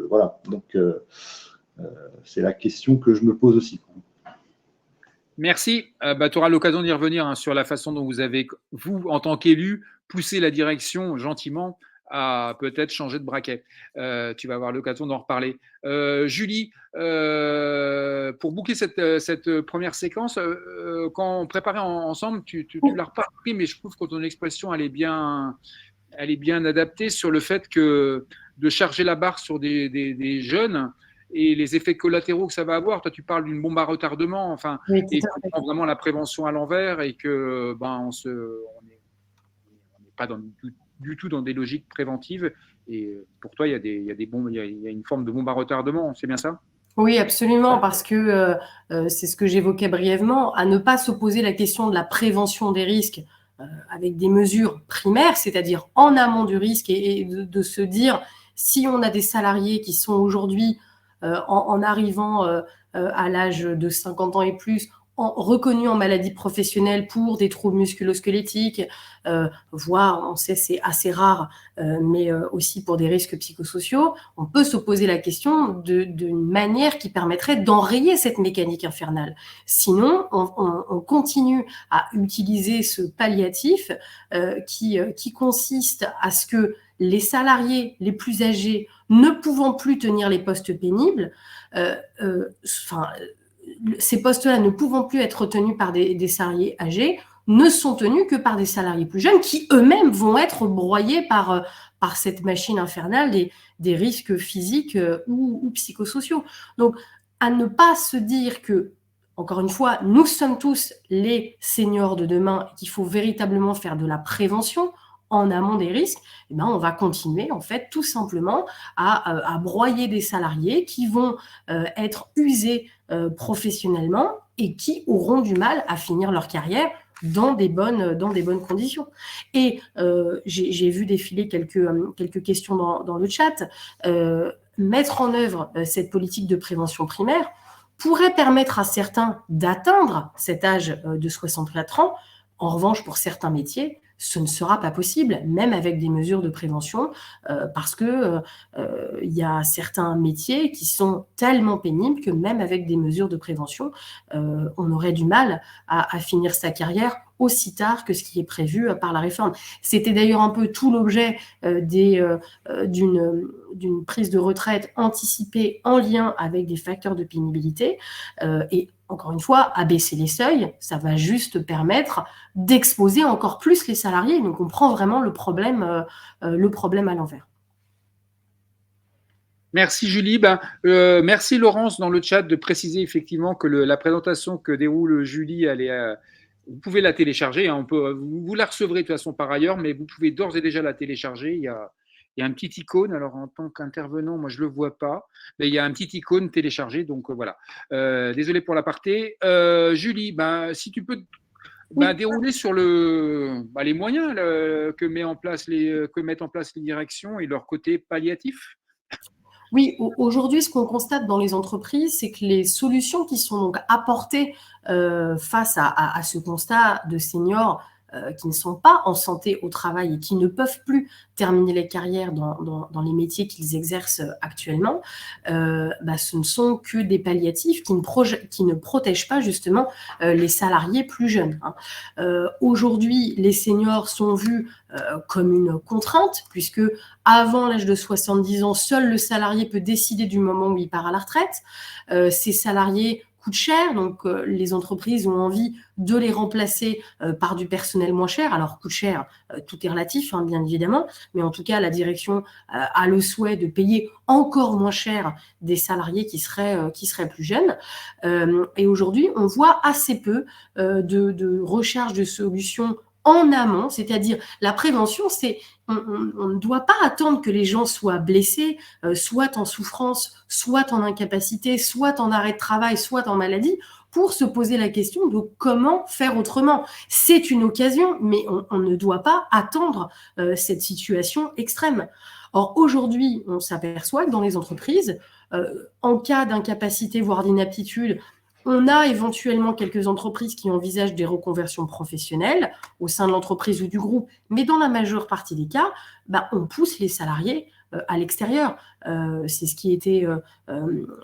voilà. Donc, c'est la question que je me pose aussi. Merci. Tu auras l'occasion d'y revenir hein, sur la façon dont vous avez, vous, en tant qu'élu, poussé la direction gentiment à peut-être changer de braquet. Tu vas avoir l'occasion d'en reparler. Julie, pour boucler cette première séquence, quand on préparait ensemble, tu l'as repris, mais je trouve que ton expression, elle est bien adaptée sur le fait que de charger la barre sur des jeunes, et les effets collatéraux que ça va avoir. Toi, tu parles d'une bombe à retardement, enfin, Oui, et qu'on prend vraiment la prévention à l'envers et que on n'est pas du tout dans des logiques préventives. Et pour toi, il y a des bombes, il y a une forme de bombe à retardement. C'est bien ça? Oui, absolument, parce que c'est ce que j'évoquais brièvement, à ne pas se poser la question de la prévention des risques avec des mesures primaires, c'est-à-dire en amont du risque, et de se dire si on a des salariés qui sont aujourd'hui en arrivant à l'âge de 50 ans et plus, reconnus en maladie professionnelle pour des troubles musculo-squelettiques, voire, on sait, c'est assez rare, mais aussi pour des risques psychosociaux, on peut se poser la question d'une manière qui permettrait d'enrayer cette mécanique infernale. Sinon, on continue à utiliser ce palliatif qui consiste à ce que les salariés les plus âgés, ne pouvant plus tenir les postes pénibles, ces postes-là ne pouvant plus être tenus par des salariés âgés, ne sont tenus que par des salariés plus jeunes qui eux-mêmes vont être broyés par cette machine infernale des risques physiques ou psychosociaux. Donc, à ne pas se dire que, encore une fois, nous sommes tous les seniors de demain et qu'il faut véritablement faire de la prévention en amont des risques, eh ben on va continuer en fait tout simplement à broyer des salariés qui vont être usés professionnellement et qui auront du mal à finir leur carrière dans des bonnes conditions. Et j'ai vu défiler quelques questions dans le chat. Mettre en œuvre cette politique de prévention primaire pourrait permettre à certains d'atteindre cet âge de 64 ans. En revanche, pour certains métiers, ce ne sera pas possible, même avec des mesures de prévention, parce que il y a certains métiers qui sont tellement pénibles que même avec des mesures de prévention, on aurait du mal à finir sa carrière aussi tard que ce qui est prévu par la réforme. C'était d'ailleurs un peu tout l'objet d'une prise de retraite anticipée en lien avec des facteurs de pénibilité. Et encore une fois, abaisser les seuils, ça va juste permettre d'exposer encore plus les salariés. Donc, on prend vraiment le problème à l'envers. Merci Julie. Merci Laurence dans le chat de préciser effectivement que la présentation que déroule Julie, vous pouvez la télécharger. Hein, vous la recevrez de toute façon par ailleurs, mais vous pouvez d'ores et déjà la télécharger. Il y a un petit icône. Alors en tant qu'intervenant, moi je le vois pas, mais il y a un petit icône téléchargé. Donc voilà. Désolé pour l'aparté. Julie, si tu peux dérouler sur les moyens que mettent en place les directions et leur côté palliatif. Oui, aujourd'hui, ce qu'on constate dans les entreprises, c'est que les solutions qui sont donc apportées face à ce constat de seniors qui ne sont pas en santé au travail et qui ne peuvent plus terminer les carrières dans les métiers qu'ils exercent actuellement, ce ne sont que des palliatifs qui ne protègent pas justement les salariés plus jeunes. Aujourd'hui, les seniors sont vus comme une contrainte, puisque avant l'âge de 70 ans, seul le salarié peut décider du moment où il part à la retraite. Ces salariés coûtent cher, donc les entreprises ont envie de les remplacer par du personnel moins cher. Alors, coûte cher, tout est relatif, hein, bien évidemment, mais en tout cas, la direction a le souhait de payer encore moins cher des salariés qui seraient plus jeunes. Et aujourd'hui, on voit assez peu de recherche de solutions en amont, c'est-à-dire la prévention, c'est on ne doit pas attendre que les gens soient blessés, soit en souffrance, soit en incapacité, soit en arrêt de travail, soit en maladie, pour se poser la question de comment faire autrement. C'est une occasion, mais on ne doit pas attendre cette situation extrême. Or, aujourd'hui, on s'aperçoit que dans les entreprises, en cas d'incapacité, voire d'inaptitude, on a éventuellement quelques entreprises qui envisagent des reconversions professionnelles au sein de l'entreprise ou du groupe, mais dans la majeure partie des cas, on pousse les salariés à l'extérieur. C'est ce qui était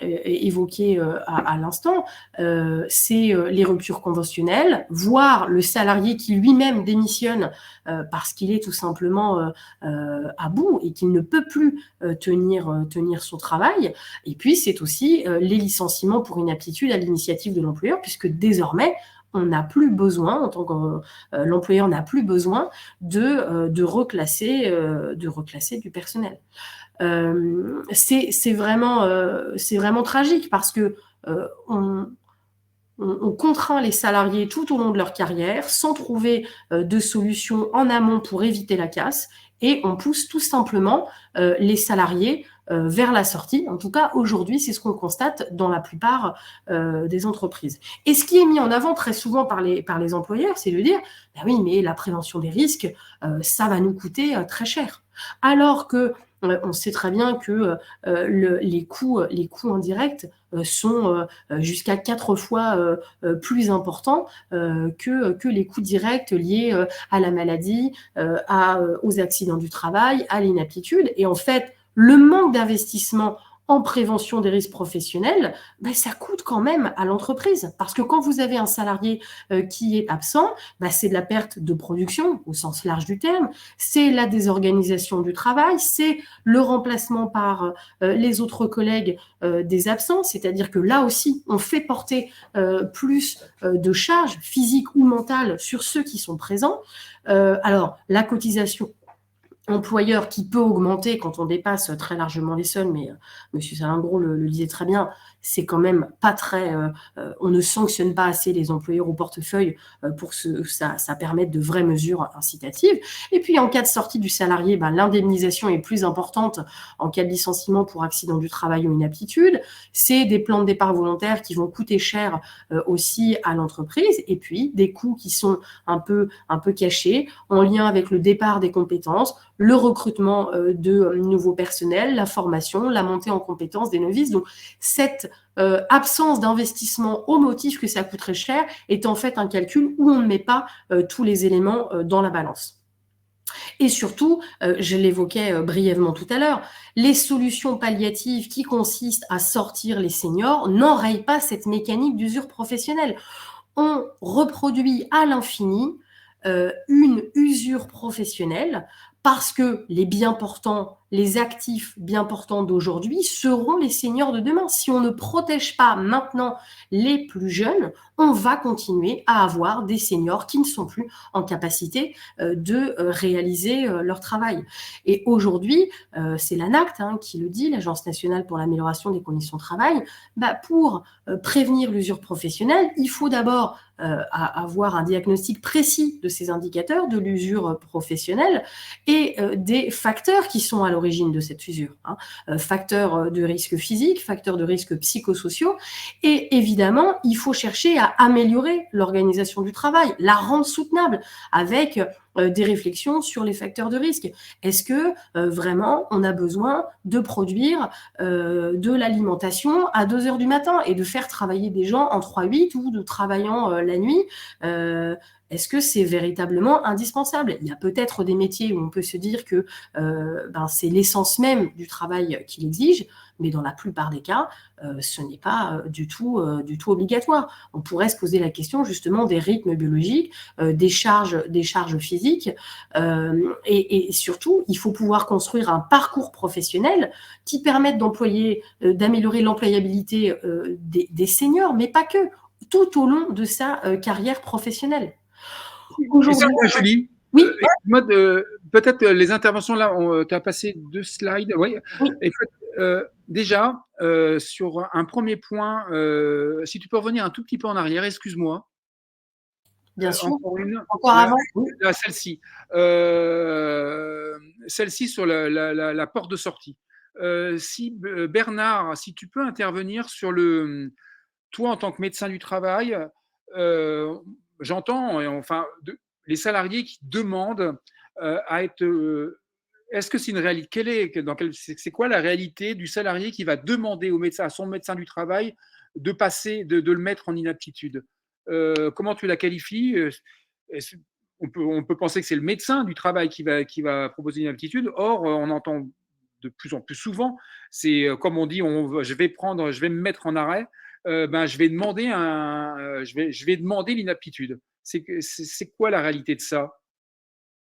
évoqué à l'instant. C'est les ruptures conventionnelles, voire le salarié qui lui-même démissionne parce qu'il est tout simplement à bout et qu'il ne peut plus tenir son travail. Et puis, c'est aussi les licenciements pour inaptitude à l'initiative de l'employeur, puisque désormais, on n'a plus besoin, en tant que l'employeur n'a plus besoin de reclasser du personnel. C'est vraiment tragique parce que on contraint les salariés tout au long de leur carrière sans trouver de solution en amont pour éviter la casse, et on pousse tout simplement les salariés vers la sortie. En tout cas, aujourd'hui, c'est ce qu'on constate dans la plupart des entreprises. Et ce qui est mis en avant très souvent par les employeurs, c'est de dire oui, mais la prévention des risques, ça va nous coûter très cher. Alors que on sait très bien que les coûts indirects sont jusqu'à 4 fois plus importants que les coûts directs liés à la maladie, aux accidents du travail, à l'inaptitude. Et en fait, le manque d'investissement en prévention des risques professionnels, ça coûte quand même à l'entreprise. Parce que quand vous avez un salarié qui est absent, c'est de la perte de production au sens large du terme, c'est la désorganisation du travail, c'est le remplacement par les autres collègues des absents, c'est-à-dire que là aussi, on fait porter plus de charges physiques ou mentales sur ceux qui sont présents. Alors, la cotisation employeur qui peut augmenter quand on dépasse très largement les seuils, mais M. Salingro le disait très bien, c'est quand même pas très... on ne sanctionne pas assez les employeurs au portefeuille pour que ça permette de vraies mesures incitatives. Et puis, en cas de sortie du salarié, l'indemnisation est plus importante en cas de licenciement pour accident du travail ou inaptitude. C'est des plans de départ volontaires qui vont coûter cher aussi à l'entreprise. Et puis, des coûts qui sont un peu cachés en lien avec le départ des compétences, le recrutement de nouveaux personnels, la formation, la montée en compétences des novices. Donc, cette absence d'investissement au motif que ça coûterait cher est en fait un calcul où on ne met pas tous les éléments dans la balance. Et surtout, je l'évoquais brièvement tout à l'heure, les solutions palliatives qui consistent à sortir les seniors n'enrayent pas cette mécanique d'usure professionnelle. On reproduit à l'infini une usure professionnelle parce que les bien portants, les actifs bien portants d'aujourd'hui seront les seniors de demain. Si on ne protège pas maintenant les plus jeunes, on va continuer à avoir des seniors qui ne sont plus en capacité de réaliser leur travail. Et aujourd'hui, c'est l'ANACT qui le dit, l'Agence nationale pour l'amélioration des conditions de travail, pour prévenir l'usure professionnelle, il faut d'abord avoir un diagnostic précis de ces indicateurs de l'usure professionnelle et des facteurs qui sont à l'origine de cette usure. Facteurs de risque physique, facteurs de risque psychosociaux. Et évidemment, il faut chercher à améliorer l'organisation du travail, la rendre soutenable avec des réflexions sur les facteurs de risque. Est-ce que vraiment on a besoin de produire de l'alimentation à 2 heures du matin et de faire travailler des gens en 3-8 ou de travaillant la nuit Est-ce que c'est véritablement indispensable? Il y a peut-être des métiers où on peut se dire que c'est l'essence même du travail qu'il exige, mais dans la plupart des cas, ce n'est pas du tout obligatoire. On pourrait se poser la question justement des rythmes biologiques, des charges physiques, et surtout, il faut pouvoir construire un parcours professionnel qui permette d'améliorer l'employabilité des seniors, mais pas que, tout au long de sa carrière professionnelle. Et ça, Julie, oui. Peut-être les interventions là, tu as passé 2 slides. Oui. Et déjà, sur un premier point, si tu peux revenir un tout petit peu en arrière, excuse-moi. Bien sûr. Encore avant. Celle-ci. Celle-ci sur la porte de sortie. Bernard, si tu peux intervenir sur toi en tant que médecin du travail, j'entends, les salariés qui demandent à être. Est-ce que c'est une réalité? C'est quoi la réalité du salarié qui va demander à son médecin du travail de le mettre en inaptitude? Comment tu la qualifies? On peut penser que c'est le médecin du travail qui va proposer une inaptitude. Or, on entend de plus en plus souvent, c'est comme on dit, je vais me mettre en arrêt. Je vais demander l'inaptitude. C'est quoi la réalité de ça,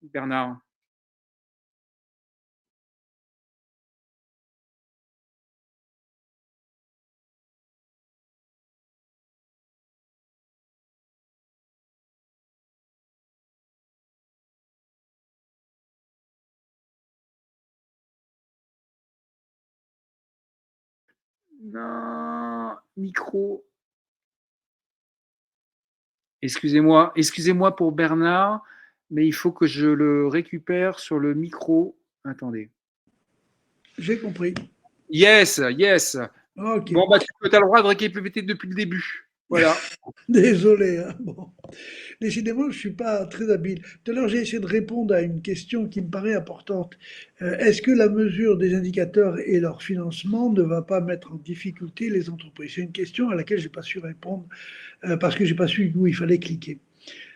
Bernard? Non, micro. Excusez-moi pour Bernard, mais il faut que je le récupère sur le micro. Attendez. J'ai compris. Yes. Okay. Bon, tu as le droit de répéter depuis le début. Voilà. Désolé. Hein. Bon. Décidément, je ne suis pas très habile. Tout à l'heure, j'ai essayé de répondre à une question qui me paraît importante. Est-ce que la mesure des indicateurs et leur financement ne va pas mettre en difficulté les entreprises? C'est une question à laquelle je n'ai pas su répondre parce que je n'ai pas su où il fallait cliquer.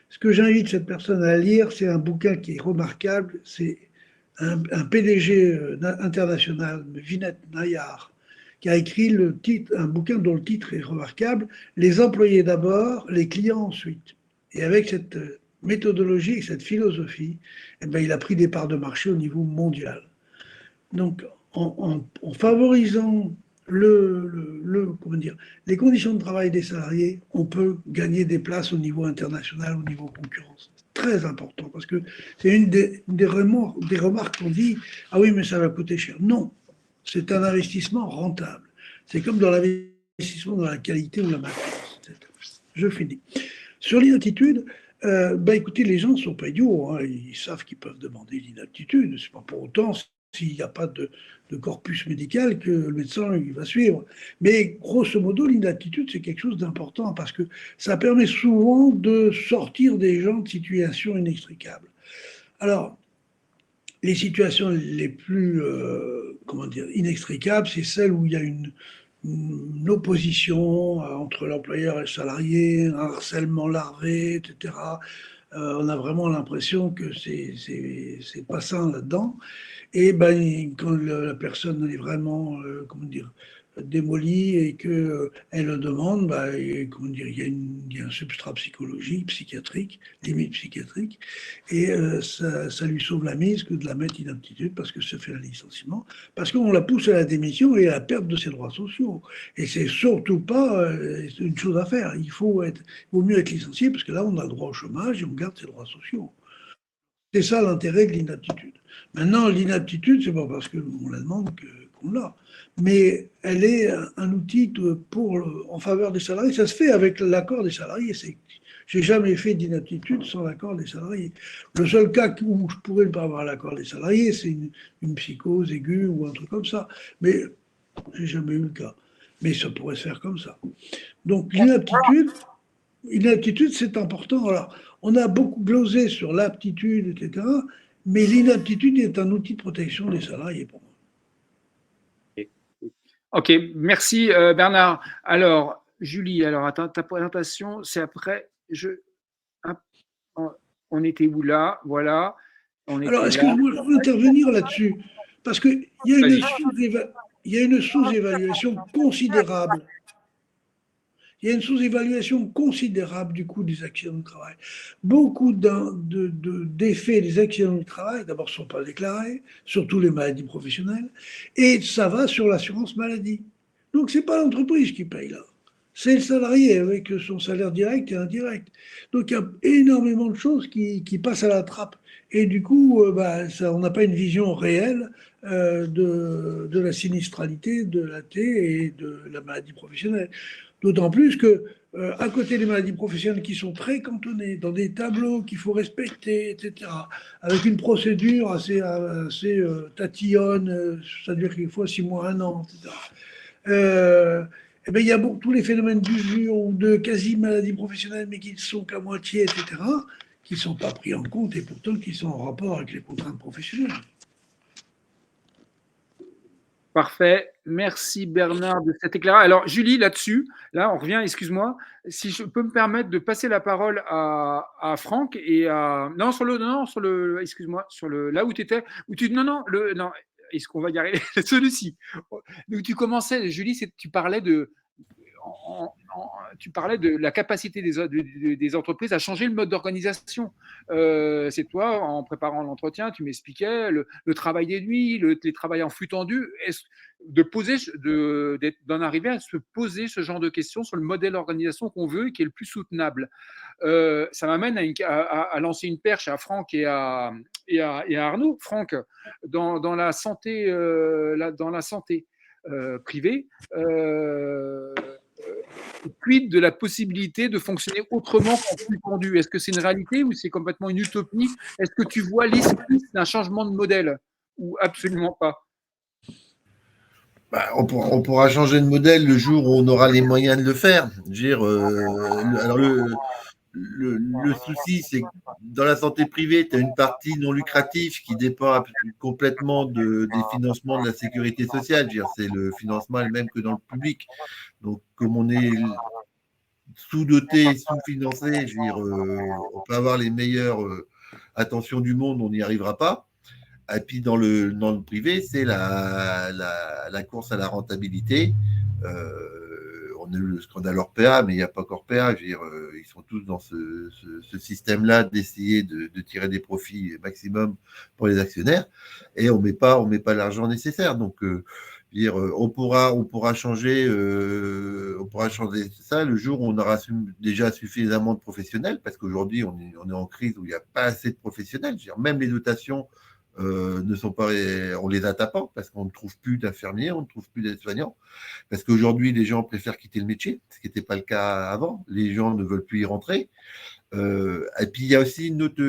Ce que j'invite cette personne à lire, c'est un bouquin qui est remarquable. C'est un PDG international, Vinay Nayar, qui a écrit un bouquin dont le titre est remarquable, Les employés d'abord, les clients ensuite. Et avec cette méthodologie, cette philosophie, il a pris des parts de marché au niveau mondial. Donc, en favorisant les conditions de travail des salariés, on peut gagner des places au niveau international, au niveau concurrence. C'est très important parce que c'est une des remarques qu'on dit, ah oui, mais ça va coûter cher. Non, c'est un investissement rentable. C'est comme dans l'investissement dans la qualité ou la maintenance. Je finis. Sur l'inaptitude, écoutez, les gens ne sont pas idiots. Hein. Ils savent qu'ils peuvent demander l'inaptitude. C'est pas pour autant s'il n'y a pas de corpus médical que le médecin il va suivre. Mais grosso modo, l'inaptitude, c'est quelque chose d'important parce que ça permet souvent de sortir des gens de situations inextricables. Alors, les situations les plus inextricables, c'est celles où il y a une opposition entre l'employeur et le salarié, un harcèlement larvé, etc. On a vraiment l'impression que c'est pas sain là-dedans. Et quand la personne est vraiment, démolie et qu'elle le demande, il y a un substrat psychologique, psychiatrique, limite psychiatrique, et ça lui sauve la mise que de la mettre inaptitude parce que ça fait un licenciement, parce qu'on la pousse à la démission et à la perte de ses droits sociaux. Et c'est surtout pas une chose à faire. Il vaut mieux être licencié parce que là, on a le droit au chômage et on garde ses droits sociaux. C'est ça l'intérêt de l'inaptitude. Maintenant, l'inaptitude, c'est pas parce qu'on la demande qu'on l'a, mais elle est un outil en faveur des salariés. Ça se fait avec l'accord des salariés. J'ai jamais fait d'inaptitude sans l'accord des salariés. Le seul cas où je pourrais ne pas avoir l'accord des salariés, c'est une psychose aiguë ou un truc comme ça. Mais j'ai jamais eu le cas. Mais ça pourrait se faire comme ça. Donc l'inaptitude, c'est important. Alors, on a beaucoup glosé sur l'aptitude, etc. Mais l'inaptitude est un outil de protection des salariés pour moi. Ok, merci Bernard. Alors, Julie, attends, ta présentation, c'est après. on était où là? Voilà. On était Alors, est-ce que là. je peux intervenir là-dessus? Parce qu'il y a une sous-évaluation considérable. Il y a une sous-évaluation considérable du coût des accidents de travail. Beaucoup d'effets des accidents de travail, d'abord, ne sont pas déclarés, surtout les maladies professionnelles, et ça va sur l'assurance maladie. Donc, ce n'est pas l'entreprise qui paye là. C'est le salarié avec son salaire direct et indirect. Donc, il y a énormément de choses qui passent à la trappe. Et du coup, on n'a pas une vision réelle de la sinistralité de l'AT et de la maladie professionnelle. D'autant plus que, à côté des maladies professionnelles qui sont très cantonnées, dans des tableaux qu'il faut respecter, etc., avec une procédure assez tatillonne, ça dure quelquefois 6 mois, 1 an, etc. Il y a tous les phénomènes d'usure ou de quasi-maladies professionnelles, mais qui ne sont qu'à moitié, etc., qui ne sont pas pris en compte et pourtant qui sont en rapport avec les contraintes professionnelles. Parfait. Merci Bernard de cet éclairage. Alors Julie, là-dessus, là on revient, excuse-moi, si je peux me permettre de passer la parole à Franck et à... Non, excuse-moi, là où tu étais, non, est-ce qu'on va y arriver? Celui-ci. Donc tu commençais, Julie, tu parlais tu parlais de la capacité des entreprises à changer le mode d'organisation. C'est toi, en préparant l'entretien, tu m'expliquais le travail des nuits, les travails en flux tendu, d'en arriver à se poser ce genre de questions sur le modèle d'organisation qu'on veut et qui est le plus soutenable. Ça m'amène à lancer une perche à Franck et à Arnaud. Franck, dans la santé, privée, quid de la possibilité de fonctionner autrement qu'en flux tendu? Est-ce que c'est une réalité ou c'est complètement une utopie? Est-ce que tu vois l'esquisse d'un changement de modèle ou absolument pas? On pourra changer de modèle le jour où on aura les moyens de le faire. Je veux dire, alors le souci, c'est que dans la santé privée, tu as une partie non lucrative qui dépend complètement des financements de la sécurité sociale. Je veux dire, c'est le financement le même que dans le public. Donc, comme on est sous-doté, sous-financé, je veux dire, on peut avoir les meilleures attentions du monde, on n'y arrivera pas. Et puis dans le privé, c'est la course à la rentabilité. On a eu le scandale Orpea, mais il n'y a pas qu'Orpea. Je veux dire, ils sont tous dans ce système-là d'essayer de tirer des profits maximum pour les actionnaires, et on met pas l'argent nécessaire. Donc, dire, on pourra changer ça le jour où on aura déjà suffisamment de professionnels, parce qu'aujourd'hui on est en crise où il n'y a pas assez de professionnels. Je veux dire, même les dotations ne sont pas, on les a tapant parce qu'on ne trouve plus d'infirmiers, on ne trouve plus d'aides-soignants, parce qu'aujourd'hui les gens préfèrent quitter le métier, ce qui n'était pas le cas avant. Les gens ne veulent plus y rentrer. Et puis il y a aussi une autre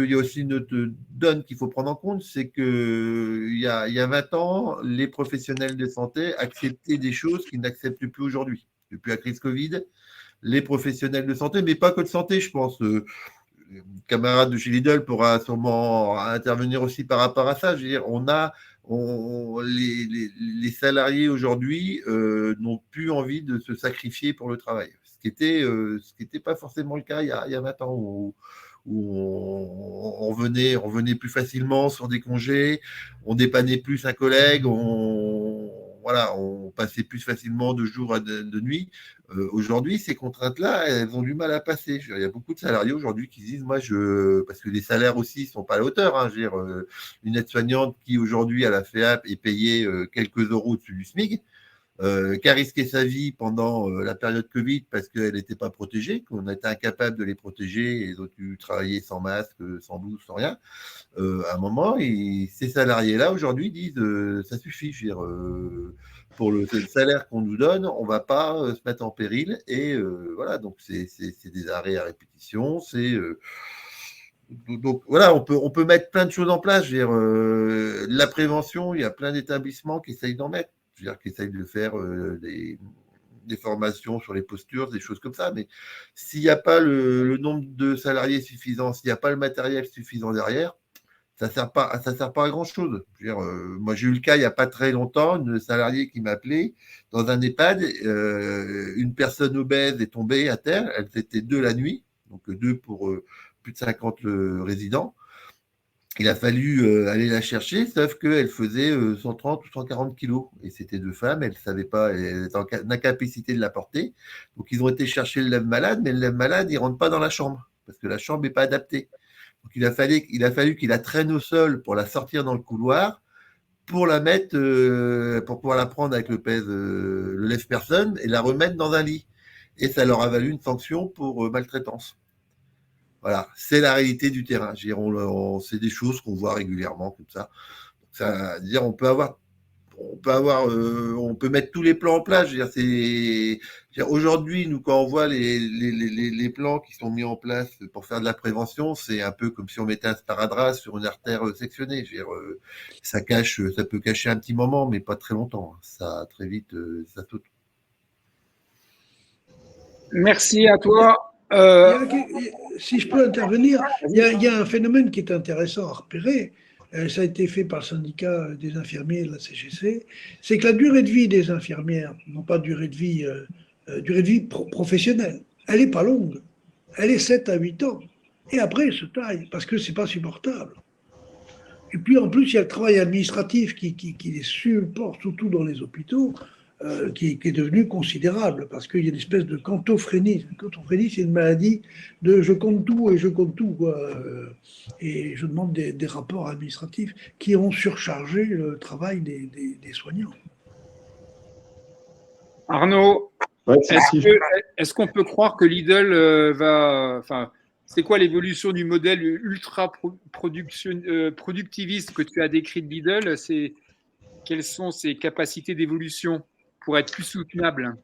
donne qu'il faut prendre en compte, c'est que il y a 20 ans, les professionnels de santé acceptaient des choses qu'ils n'acceptent plus aujourd'hui. Depuis la crise Covid, les professionnels de santé, mais pas que de santé, je pense. Le camarade de chez Lidl pourra sûrement intervenir aussi par rapport à ça. Je veux dire, les salariés aujourd'hui n'ont plus envie de se sacrifier pour le travail. Ce qui était pas forcément le cas il y a 20 ans, où on venait plus facilement sur des congés, on dépannait plus un collègue, on passait plus facilement de jour à de nuit. Aujourd'hui, ces contraintes-là, elles ont du mal à passer. Il y a beaucoup de salariés aujourd'hui qui disent, parce que les salaires aussi ne sont pas à la hauteur. Hein, je veux dire, une aide-soignante qui aujourd'hui à la FEAP est payée quelques euros au-dessus du SMIC, qui a risqué sa vie pendant la période Covid parce qu'elle n'était pas protégée, qu'on était incapable de les protéger, et ils ont dû travailler sans masque, sans blouse, sans rien. À un moment, ces salariés-là aujourd'hui disent ça suffit, je veux dire, pour le salaire qu'on nous donne, on ne va pas se mettre en péril, et voilà, donc c'est des arrêts à répétition, donc voilà, on peut mettre plein de choses en place. Je veux dire, la prévention, il y a plein d'établissements qui essayent d'en mettre. Je veux dire, qui essayent de faire des formations sur les postures, des choses comme ça. Mais s'il n'y a pas le nombre de salariés suffisant, s'il n'y a pas le matériel suffisant derrière, ça sert pas à grand-chose. Je veux dire, moi, j'ai eu le cas il n'y a pas très longtemps, une salariée qui m'appelait dans un EHPAD. Une personne obèse est tombée à terre. Elles étaient 2 la nuit, donc 2 pour plus de 50 résidents. Il a fallu aller la chercher, sauf qu'elle faisait 130 ou 140 kilos. Et c'était 2 femmes, elles ne savaient pas, elles étaient en incapacité de la porter. Donc, ils ont été chercher le lève-malade, mais le lève-malade, il ne rentre pas dans la chambre, parce que la chambre n'est pas adaptée. Donc, il a fallu qu'il la traîne au sol pour la sortir dans le couloir, pour la mettre, pour pouvoir la prendre avec le pèse, le lève-personne, et la remettre dans un lit. Et ça leur a valu une sanction pour maltraitance. Voilà, c'est la réalité du terrain. C'est des choses qu'on voit régulièrement comme ça. Donc, ça veut dire, on peut mettre tous les plans en place. Aujourd'hui, nous, quand on voit les plans qui sont mis en place pour faire de la prévention, c'est un peu comme si on mettait un sparadrap sur une artère sectionnée. Ça peut cacher un petit moment, mais pas très longtemps. Ça, très vite, ça saute. Merci à toi. Si je peux intervenir, il y a un phénomène qui est intéressant à repérer. Ça a été fait par le syndicat des infirmiers de la CGC. C'est que la durée de vie des infirmières, non pas durée de vie professionnelle, elle n'est pas longue. Elle est 7 à 8 ans. Et après, elle se taille parce que ce n'est pas supportable. Et puis en plus, il y a le travail administratif qui les supporte, surtout dans les hôpitaux, qui est devenu considérable parce qu'il y a une espèce de cantophrénie. Cantophrénie, c'est une maladie de je compte tout et je compte tout, quoi. Et je demande des rapports administratifs qui ont surchargé le travail des soignants. Arnaud, Ouais, est-ce qu'on peut croire que Lidl va. Enfin, c'est quoi l'évolution du modèle ultra productiviste que tu as décrit de Lidl? Quelles sont ses capacités d'évolution pour être plus soutenable?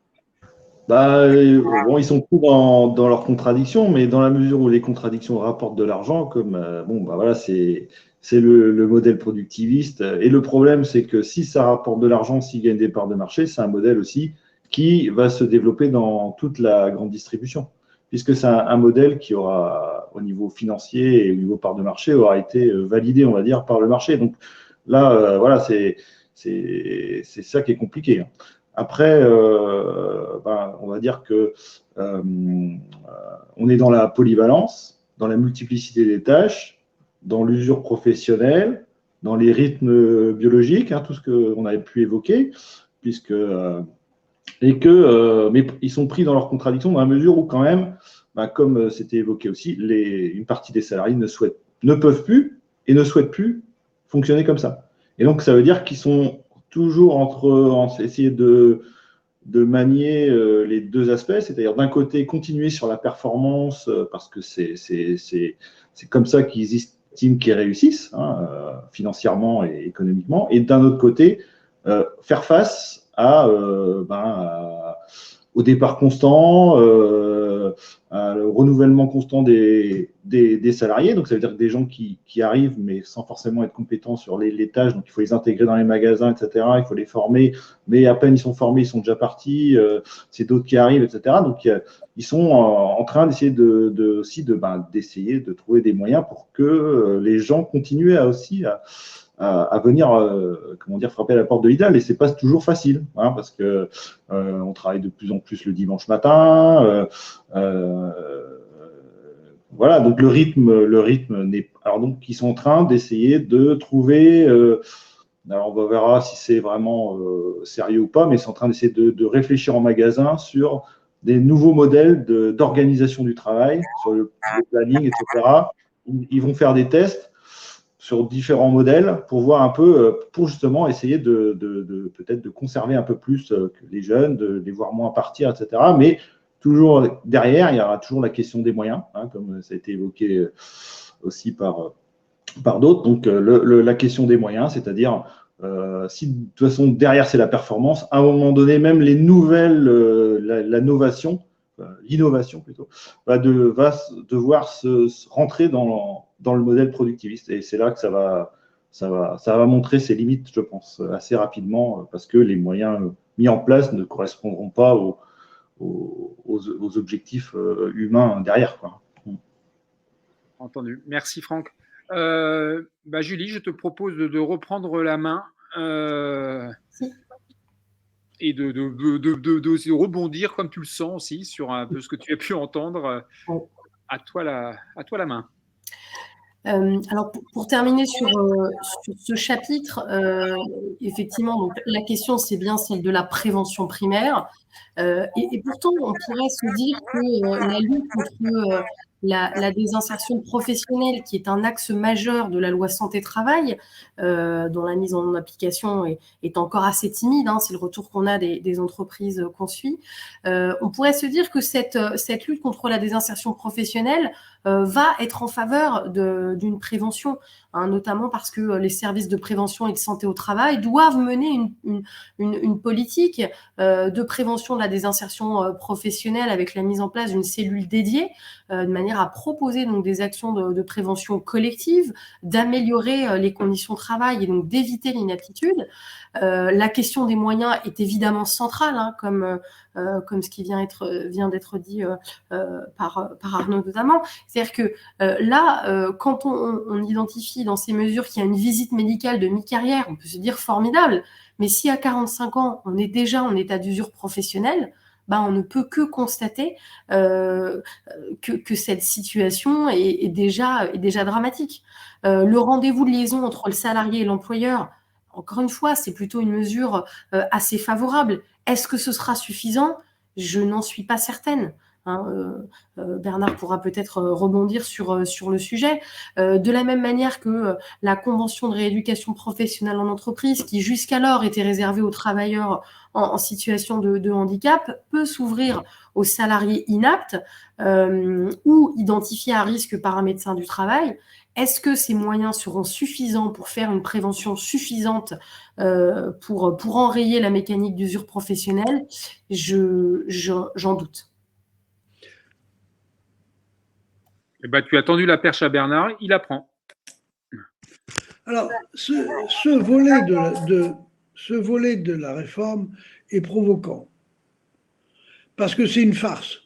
Bon, ils sont pris dans leurs contradictions, mais dans la mesure où les contradictions rapportent de l'argent, comme voilà, c'est le modèle productiviste. Et le problème, c'est que si ça rapporte de l'argent, s'il gagne des parts de marché, c'est un modèle aussi qui va se développer dans toute la grande distribution, puisque c'est un modèle qui aura, au niveau financier et au niveau parts de marché, aura été validé, on va dire, par le marché. Donc là, voilà, c'est ça qui est compliqué, hein. Après, on va dire que on est dans la polyvalence, dans la multiplicité des tâches, dans l'usure professionnelle, dans les rythmes biologiques, hein, tout ce qu'on avait pu évoquer, mais ils sont pris dans leurs contradictions dans la mesure où quand même, comme c'était évoqué aussi, une partie des salariés ne peuvent plus et ne souhaitent plus fonctionner comme ça. Et donc, ça veut dire qu'ils sont toujours essayer de manier les deux aspects, c'est-à-dire d'un côté continuer sur la performance parce que c'est comme ça qu'ils estiment qu'ils réussissent, hein, financièrement et économiquement, et d'un autre côté faire face au départ constant, au renouvellement constant des salariés. Donc, ça veut dire que des gens qui arrivent, mais sans forcément être compétents sur les tâches. Donc, il faut les intégrer dans les magasins, etc. Il faut les former. Mais à peine ils sont formés, ils sont déjà partis. C'est d'autres qui arrivent, etc. Donc, ils sont en train d'essayer d'essayer de trouver des moyens pour que les gens continuent à venir frapper à la porte de Lidl. Et c'est pas toujours facile, hein, parce que on travaille de plus en plus le dimanche matin. Voilà, donc le rythme n'est. Alors donc ils sont en train d'essayer de trouver. Alors on verra si c'est vraiment sérieux ou pas, mais ils sont en train d'essayer de réfléchir en magasin sur des nouveaux modèles d'organisation du travail, sur le planning, etc. Ils vont faire des tests sur différents modèles pour voir un peu, pour justement essayer peut-être de conserver un peu plus que les jeunes, de les voir moins partir, etc. Mais toujours derrière, il y aura toujours la question des moyens, hein, comme ça a été évoqué aussi par d'autres. Donc la question des moyens, c'est-à-dire si de toute façon derrière c'est la performance, à un moment donné, même les nouvelles, l'innovation plutôt, va devoir se rentrer dans le modèle productiviste. Et c'est là que ça va montrer ses limites, je pense, assez rapidement, parce que les moyens mis en place ne correspondront pas aux objectifs humains derrière, quoi. Entendu. Merci Franck. Julie, je te propose de reprendre la main et de rebondir comme tu le sens aussi sur un peu ce que tu as pu entendre. À toi la main. Alors pour terminer sur ce chapitre, effectivement, donc la question c'est bien celle de la prévention primaire, et pourtant on pourrait se dire que la lutte contre la désinsertion professionnelle, qui est un axe majeur de la loi santé-travail, dont la mise en application est encore assez timide, hein, c'est le retour qu'on a des entreprises qu'on suit. On pourrait se dire que cette lutte contre la désinsertion professionnelle va être en faveur d'une prévention, hein, notamment parce que les services de prévention et de santé au travail doivent mener une politique de prévention de la désinsertion professionnelle avec la mise en place d'une cellule dédiée, de manière à proposer donc des actions de prévention collective, d'améliorer les conditions de travail et donc d'éviter l'inaptitude. La question des moyens est évidemment centrale, hein, comme ce qui vient d'être dit par Arnaud notamment. C'est-à-dire que là, quand on identifie dans ces mesures qu'il y a une visite médicale de mi-carrière, on peut se dire formidable, mais si à 45 ans, on est déjà en état d'usure professionnelle, on ne peut que constater que cette situation est déjà dramatique. Le rendez-vous de liaison entre le salarié et l'employeur, encore une fois, c'est plutôt une mesure assez favorable. Est-ce que ce sera suffisant ? Je n'en suis pas certaine. Hein, Bernard pourra peut-être rebondir sur le sujet. De la même manière que la convention de rééducation professionnelle en entreprise, qui jusqu'alors était réservée aux travailleurs en situation de handicap, peut s'ouvrir aux salariés inaptes ou identifiés à risque par un médecin du travail. Est-ce que ces moyens seront suffisants pour faire une prévention suffisante pour enrayer la mécanique d'usure professionnelle ? J'en doute. Eh ben, tu as tendu la perche à Bernard, il apprend. Alors, ce volet de la réforme est provoquant, parce que c'est une farce.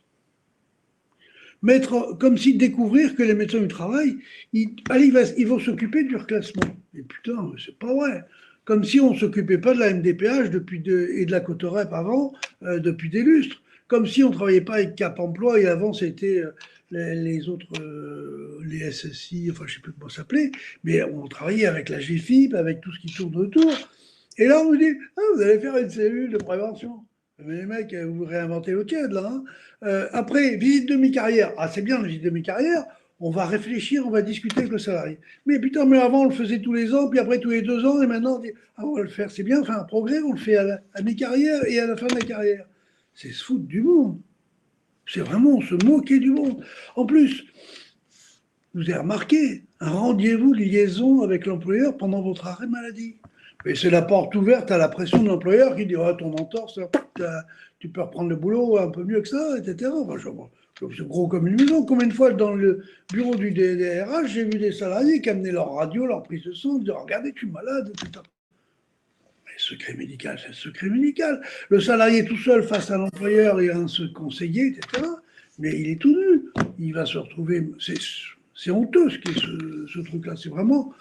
Comme si découvrir que les médecins du travail, ils vont s'occuper du reclassement. Et putain, c'est pas vrai. Comme si on ne s'occupait pas de la MDPH et de la Cotorep avant, depuis des lustres. Comme si on ne travaillait pas avec Cap Emploi, et avant c'était les autres, les SSI, enfin je ne sais plus comment ça s'appelait, mais on travaillait avec la GFIP, avec tout ce qui tourne autour. Et là on nous dit, vous allez faire une cellule de prévention. Mais les mecs, vous réinventez le code là. Hein. Après, visite de mi-carrière. Ah, c'est bien la visite de mi-carrière. On va réfléchir, on va discuter avec le salarié. Mais putain, mais avant, on le faisait tous les ans, puis après tous les 2 ans, et maintenant, on dit, on va le faire. C'est bien, on fait un progrès, on le fait à mi-carrière et à la fin de la carrière. C'est se foutre du monde. C'est vraiment se moquer du monde. En plus, vous avez remarqué, un rendez-vous de liaison avec l'employeur pendant votre arrêt maladie. Et c'est la porte ouverte à la pression de l'employeur qui dit ton entorse, tu peux reprendre le boulot un peu mieux que ça, etc. Enfin, c'est gros comme une maison. Combien de fois dans le bureau du DRH, j'ai vu des salariés qui amenaient leur radio, leur prise de sang, dire regardez, tu es malade, etc. Mais secret médical, c'est le secret médical. Le salarié tout seul face à l'employeur et à un conseiller, etc. Mais il est tout nu. Il va se retrouver. C'est honteux ce qui est ce truc-là. C'est vraiment.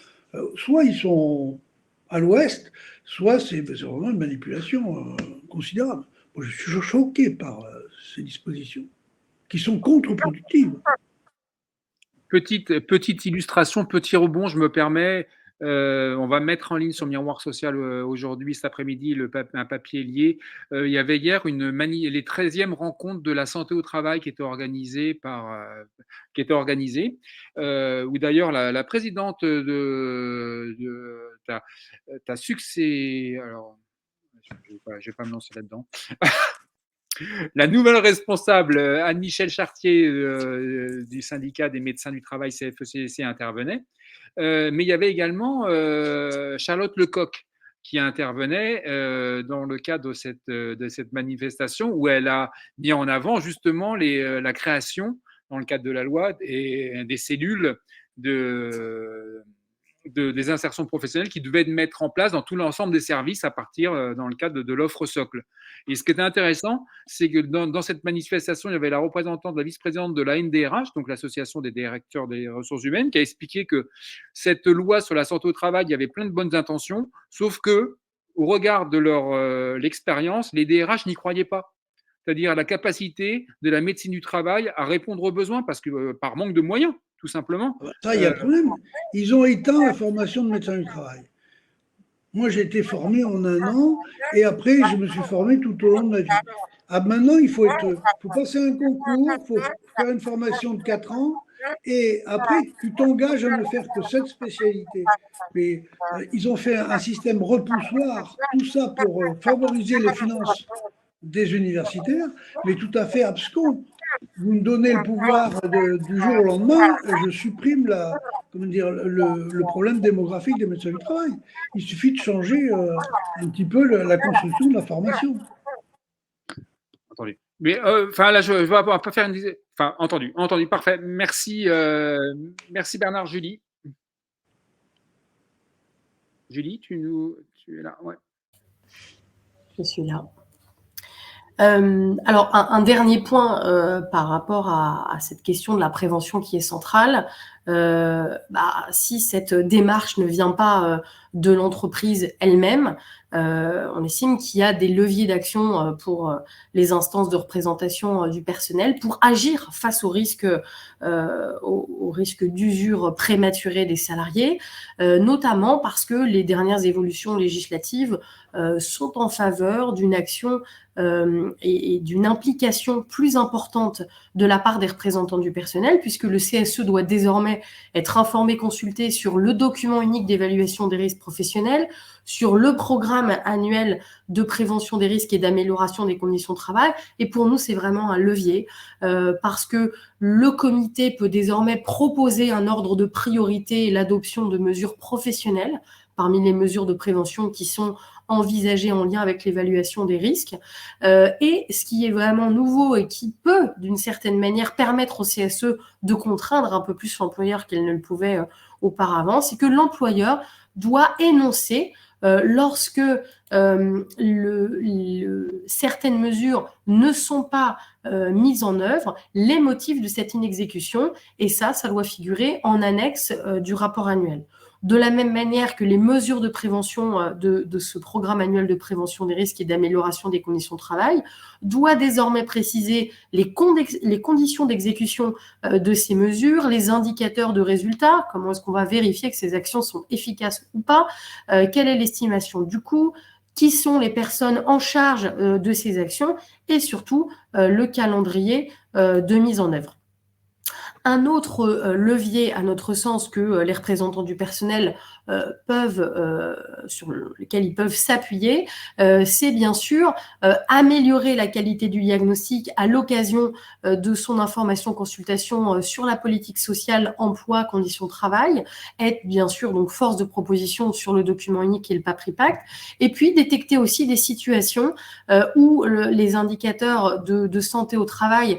Soit ils sont à l'ouest, soit c'est vraiment une manipulation considérable. Moi, je suis choqué par ces dispositions qui sont contre-productives. Petite illustration, petit rebond, je me permets. On va mettre en ligne sur Miroir Social aujourd'hui, cet après-midi, un papier lié. Il y avait hier les 13e rencontres de la santé au travail qui étaient organisées, où d'ailleurs la présidente de ta succès. Alors, je ne vais pas me lancer là-dedans. La nouvelle responsable, Anne-Michel Chartier, du syndicat des médecins du travail CFE-CDC, intervenait. Mais il y avait également Charlotte Lecoq qui intervenait dans le cadre de cette manifestation, où elle a mis en avant justement la création, dans le cadre de la loi, des cellules des insertions professionnelles qui devaient être mettre en place dans tout l'ensemble des services à partir dans le cadre de l'offre socle. Et ce qui était intéressant, c'est que dans cette manifestation, il y avait la représentante, la vice-présidente de la NDRH, donc l'association des directeurs des ressources humaines, qui a expliqué que cette loi sur la santé au travail, il y avait plein de bonnes intentions, sauf que, au regard de l'expérience, les DRH n'y croyaient pas. c'est-à-dire la capacité de la médecine du travail à répondre aux besoins, parce que par manque de moyens, tout simplement. Ça, il y a un problème. Ils ont éteint la formation de médecin du travail. Moi, j'ai été formé en 1 an et après, je me suis formé tout au long de ma vie. Maintenant, il faut passer un concours, il faut faire une formation de 4 ans et après, tu t'engages à ne faire que cette spécialité. Mais ils ont fait un système repoussoir, tout ça pour favoriser les finances des universitaires, mais tout à fait abscons. Vous me donnez le pouvoir du jour au lendemain, je supprime le problème démographique des médecins du travail. Il suffit de changer un petit peu la construction de la formation. Entendu. Mais enfin là, je ne vais pas faire une. Enfin, entendu, parfait. Merci, merci Bernard, Julie. Julie, tu es là, ouais. Je suis là. Alors, un dernier point par rapport à cette question de la prévention qui est centrale. Si cette démarche ne vient pas de l'entreprise elle-même, on estime qu'il y a des leviers d'action pour les instances de représentation du personnel pour agir face au risque d'usure prématurée des salariés, notamment parce que les dernières évolutions législatives sont en faveur d'une action et d'une implication plus importante de la part des représentants du personnel, puisque le CSE doit désormais être informé, consulté sur le document unique d'évaluation des risques professionnels, sur le programme annuel de prévention des risques et d'amélioration des conditions de travail. Et pour nous, c'est vraiment un levier parce que le comité peut désormais proposer un ordre de priorité et l'adoption de mesures professionnelles parmi les mesures de prévention qui sont envisagées en lien avec l'évaluation des risques. Et ce qui est vraiment nouveau et qui peut, d'une certaine manière, permettre au CSE de contraindre un peu plus l'employeur qu'elle ne le pouvait auparavant, c'est que l'employeur doit énoncer lorsque certaines mesures ne sont pas mises en œuvre, les motifs de cette inexécution, et ça doit figurer en annexe du rapport annuel. De la même manière que les mesures de prévention de ce programme annuel de prévention des risques et d'amélioration des conditions de travail doit désormais préciser les conditions d'exécution de ces mesures, les indicateurs de résultats, comment est-ce qu'on va vérifier que ces actions sont efficaces ou pas, quelle est l'estimation du coût, qui sont les personnes en charge de ces actions et surtout le calendrier de mise en œuvre. Un autre levier, à notre sens, que les représentants du personnel sur lequel ils peuvent s'appuyer, c'est bien sûr améliorer la qualité du diagnostic à l'occasion de son information-consultation sur la politique sociale, emploi, conditions de travail, être bien sûr donc force de proposition sur le document unique et le PAPRIPACT, et puis détecter aussi des situations où les indicateurs de santé au travail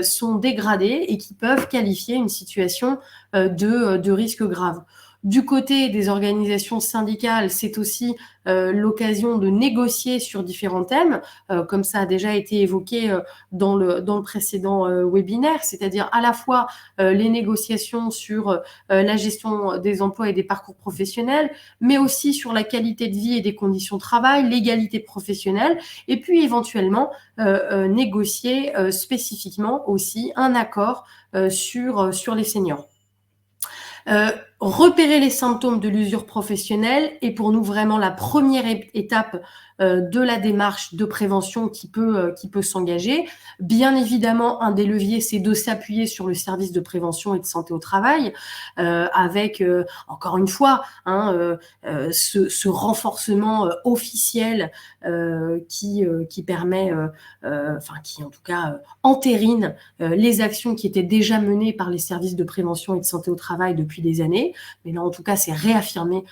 sont dégradés et qui peuvent qualifier une situation de risque grave. Du côté des organisations syndicales, c'est aussi l'occasion de négocier sur différents thèmes, comme ça a déjà été évoqué dans le précédent webinaire, c'est-à-dire à la fois les négociations sur la gestion des emplois et des parcours professionnels, mais aussi sur la qualité de vie et des conditions de travail, l'égalité professionnelle, et puis éventuellement négocier spécifiquement aussi un accord sur les seniors. Repérer les symptômes de l'usure professionnelle est pour nous vraiment la première étape de la démarche de prévention qui peut s'engager. Bien évidemment, un des leviers, c'est de s'appuyer sur le service de prévention et de santé au travail, avec encore une fois ce renforcement officiel qui permet, qui en tout cas entérine les actions qui étaient déjà menées par les services de prévention et de santé au travail depuis des années. Mais là, en tout cas, c'est réaffirmé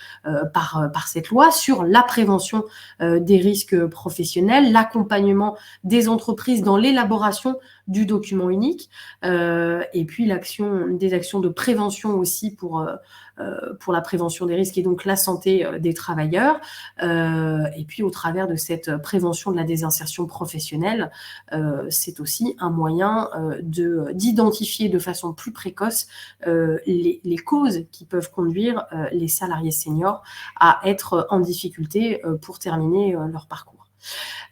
par cette loi sur la prévention des risques professionnels, l'accompagnement des entreprises dans l'élaboration du document unique, et puis des actions de prévention aussi pour la prévention des risques et donc la santé des travailleurs, et puis au travers de cette prévention de la désinsertion professionnelle, c'est aussi un moyen d'identifier de façon plus précoce les causes qui peuvent conduire les salariés seniors à être en difficulté pour terminer leur parcours.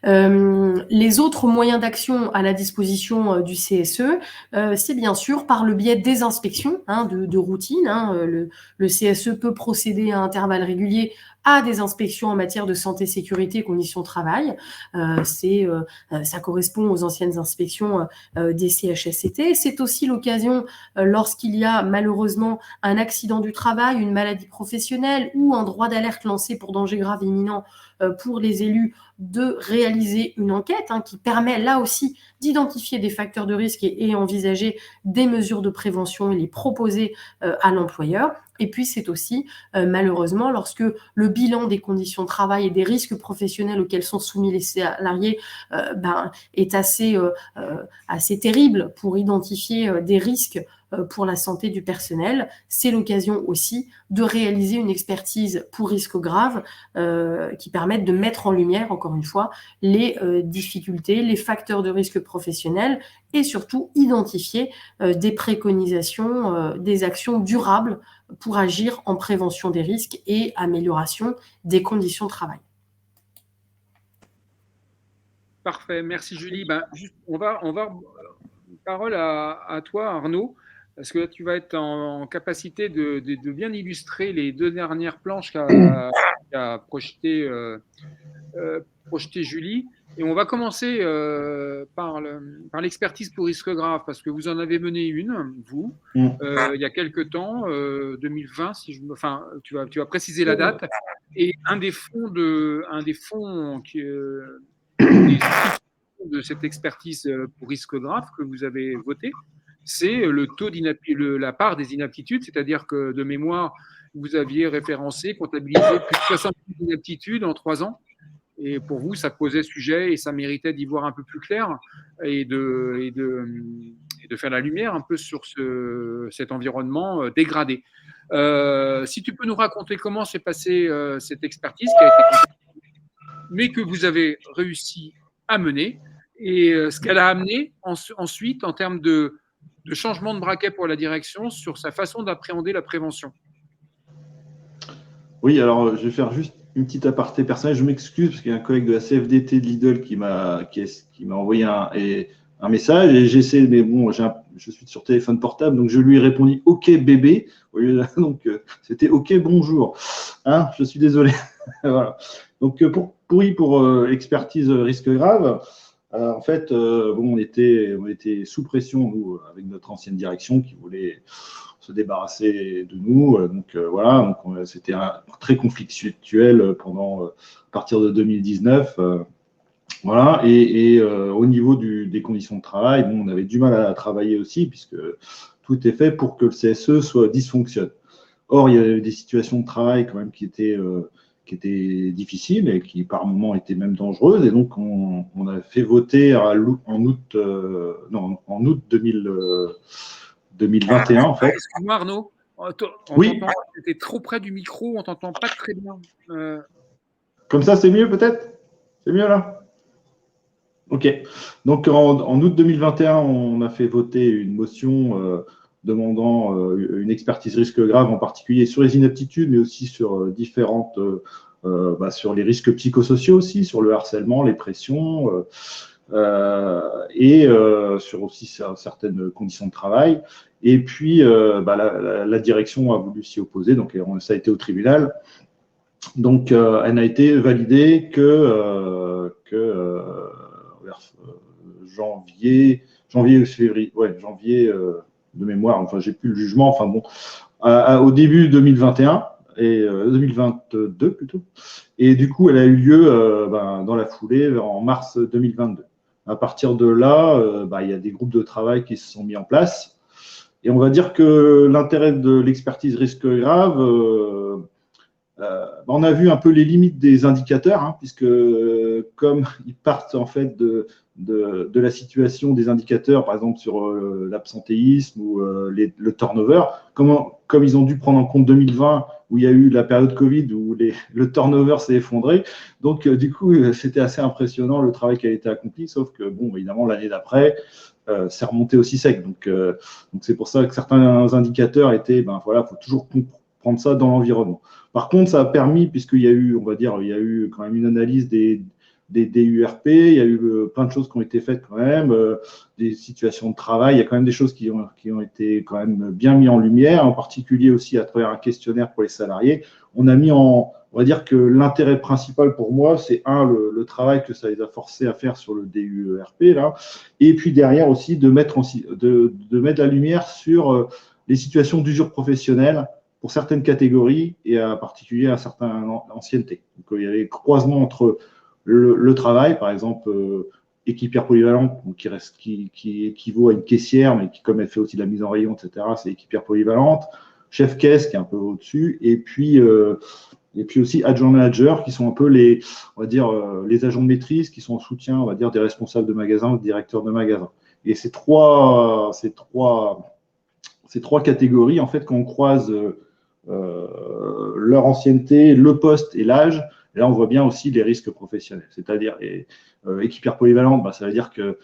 Les autres moyens d'action à la disposition du CSE, c'est bien sûr par le biais des inspections de routine. Le CSE peut procéder à intervalles réguliers à des inspections en matière de santé, sécurité et conditions de travail. Ça correspond aux anciennes inspections des CHSCT. C'est aussi l'occasion, lorsqu'il y a malheureusement un accident du travail, une maladie professionnelle ou un droit d'alerte lancé pour danger grave imminent pour les élus, de réaliser une enquête qui permet là aussi d'identifier des facteurs de risque et envisager des mesures de prévention et les proposer à l'employeur. Et puis c'est aussi malheureusement lorsque le bilan des conditions de travail et des risques professionnels auxquels sont soumis les salariés est assez terrible pour identifier des risques pour la santé du personnel. C'est l'occasion aussi de réaliser une expertise pour risques graves qui permettent de mettre en lumière, encore une fois, les difficultés, les facteurs de risque professionnels et surtout identifier des préconisations, des actions durables pour agir en prévention des risques et amélioration des conditions de travail. Parfait, merci Julie. On va parole à toi Arnaud, parce que là, tu vas être en capacité de bien illustrer les deux dernières planches qu'a projetées Julie. Et on va commencer par l'expertise pour risque grave, parce que vous en avez mené une, vous, il y a quelques temps, 2020, tu vas préciser la date. Et un des fonds de cette expertise pour risque grave que vous avez voté, c'est la part des inaptitudes, c'est-à-dire que de mémoire, vous aviez référencé, comptabilisé plus de 60 inaptitudes en 3 ans. Et pour vous, ça posait sujet et ça méritait d'y voir un peu plus clair et de faire la lumière un peu sur cet environnement dégradé. Si tu peux nous raconter comment s'est passée cette expertise qui a été mais que vous avez réussi à mener et ce qu'elle a amené ensuite en termes de changement de braquet pour la direction sur sa façon d'appréhender la prévention. Oui, alors je vais faire juste une petite aparté personnelle. Je m'excuse parce qu'il y a un collègue de la CFDT de Lidl qui m'a envoyé un message et j'essaie, mais bon, je suis sur téléphone portable, donc je lui ai répondu OK bébé, donc c'était OK bonjour. Je suis désolé. Voilà. Donc pour expertise risque grave, en fait, on était sous pression, nous, avec notre ancienne direction qui voulait se débarrasser de nous. Voilà, donc c'était très conflictuel à partir de 2019. Voilà, et au niveau des conditions de travail, on avait du mal à travailler aussi, puisque tout est fait pour que le CSE dysfonctionne. Or, il y avait des situations de travail quand même qui étaient difficiles et qui par moments étaient même dangereuses. Et donc, on a fait voter en août 2021, en fait. Excuse-moi Arnaud, oui. Tu étais trop près du micro, on ne t'entend pas très bien. Comme ça, c'est mieux peut-être? C'est mieux là? Ok. Donc, en août 2021, on a fait voter une motion demandant une expertise risque grave, en particulier sur les inaptitudes, mais aussi sur sur les risques psychosociaux aussi, sur le harcèlement, les pressions, et sur aussi certaines conditions de travail. Et puis, la direction a voulu s'y opposer, donc ça a été au tribunal. Donc, elle n'a été validée que vers janvier ou février, janvier de mémoire, enfin, j'ai plus le jugement, enfin bon, au début 2021, et 2022 plutôt. Et du coup, elle a eu lieu dans la foulée, en mars 2022. À partir de là, il y a des groupes de travail qui se sont mis en place. Et on va dire que l'intérêt de l'expertise risque grave, on a vu un peu les limites des indicateurs, puisque comme ils partent en fait de la situation des indicateurs, par exemple sur l'absentéisme ou le turnover, comme ils ont dû prendre en compte 2020, où il y a eu la période Covid, où le turnover s'est effondré. Donc, du coup, c'était assez impressionnant le travail qui a été accompli, sauf que, évidemment, l'année d'après, c'est remonté aussi sec. Donc c'est pour ça que certains indicateurs étaient, faut toujours prendre ça dans l'environnement. Par contre, ça a permis, puisqu'il y a eu, il y a eu quand même une analyse des des DURP, il y a eu plein de choses qui ont été faites quand même, des situations de travail, il y a quand même des choses qui ont été quand même bien mises en lumière, en particulier aussi à travers un questionnaire pour les salariés. On va dire que l'intérêt principal pour moi, c'est le travail que ça les a forcés à faire sur le DUERP, là, et puis derrière aussi de mettre la lumière sur les situations d'usure professionnelle pour certaines catégories et en particulier à certaines anciennetés. Donc, il y avait croisement entre le travail, par exemple, équipière polyvalente, donc qui équivaut à une caissière, mais qui, comme elle fait aussi de la mise en rayon, etc., c'est équipière polyvalente, chef caisse qui est un peu au-dessus, et puis aussi adjoint manager, qui sont un peu on va dire, les agents de maîtrise qui sont en soutien, on va dire, des responsables de magasin ou directeurs de magasin. Et ces trois catégories, en fait, quand on croise leur ancienneté, le poste et l'âge, et là, on voit bien aussi les risques professionnels. C'est-à-dire, équipière polyvalente, ça veut dire que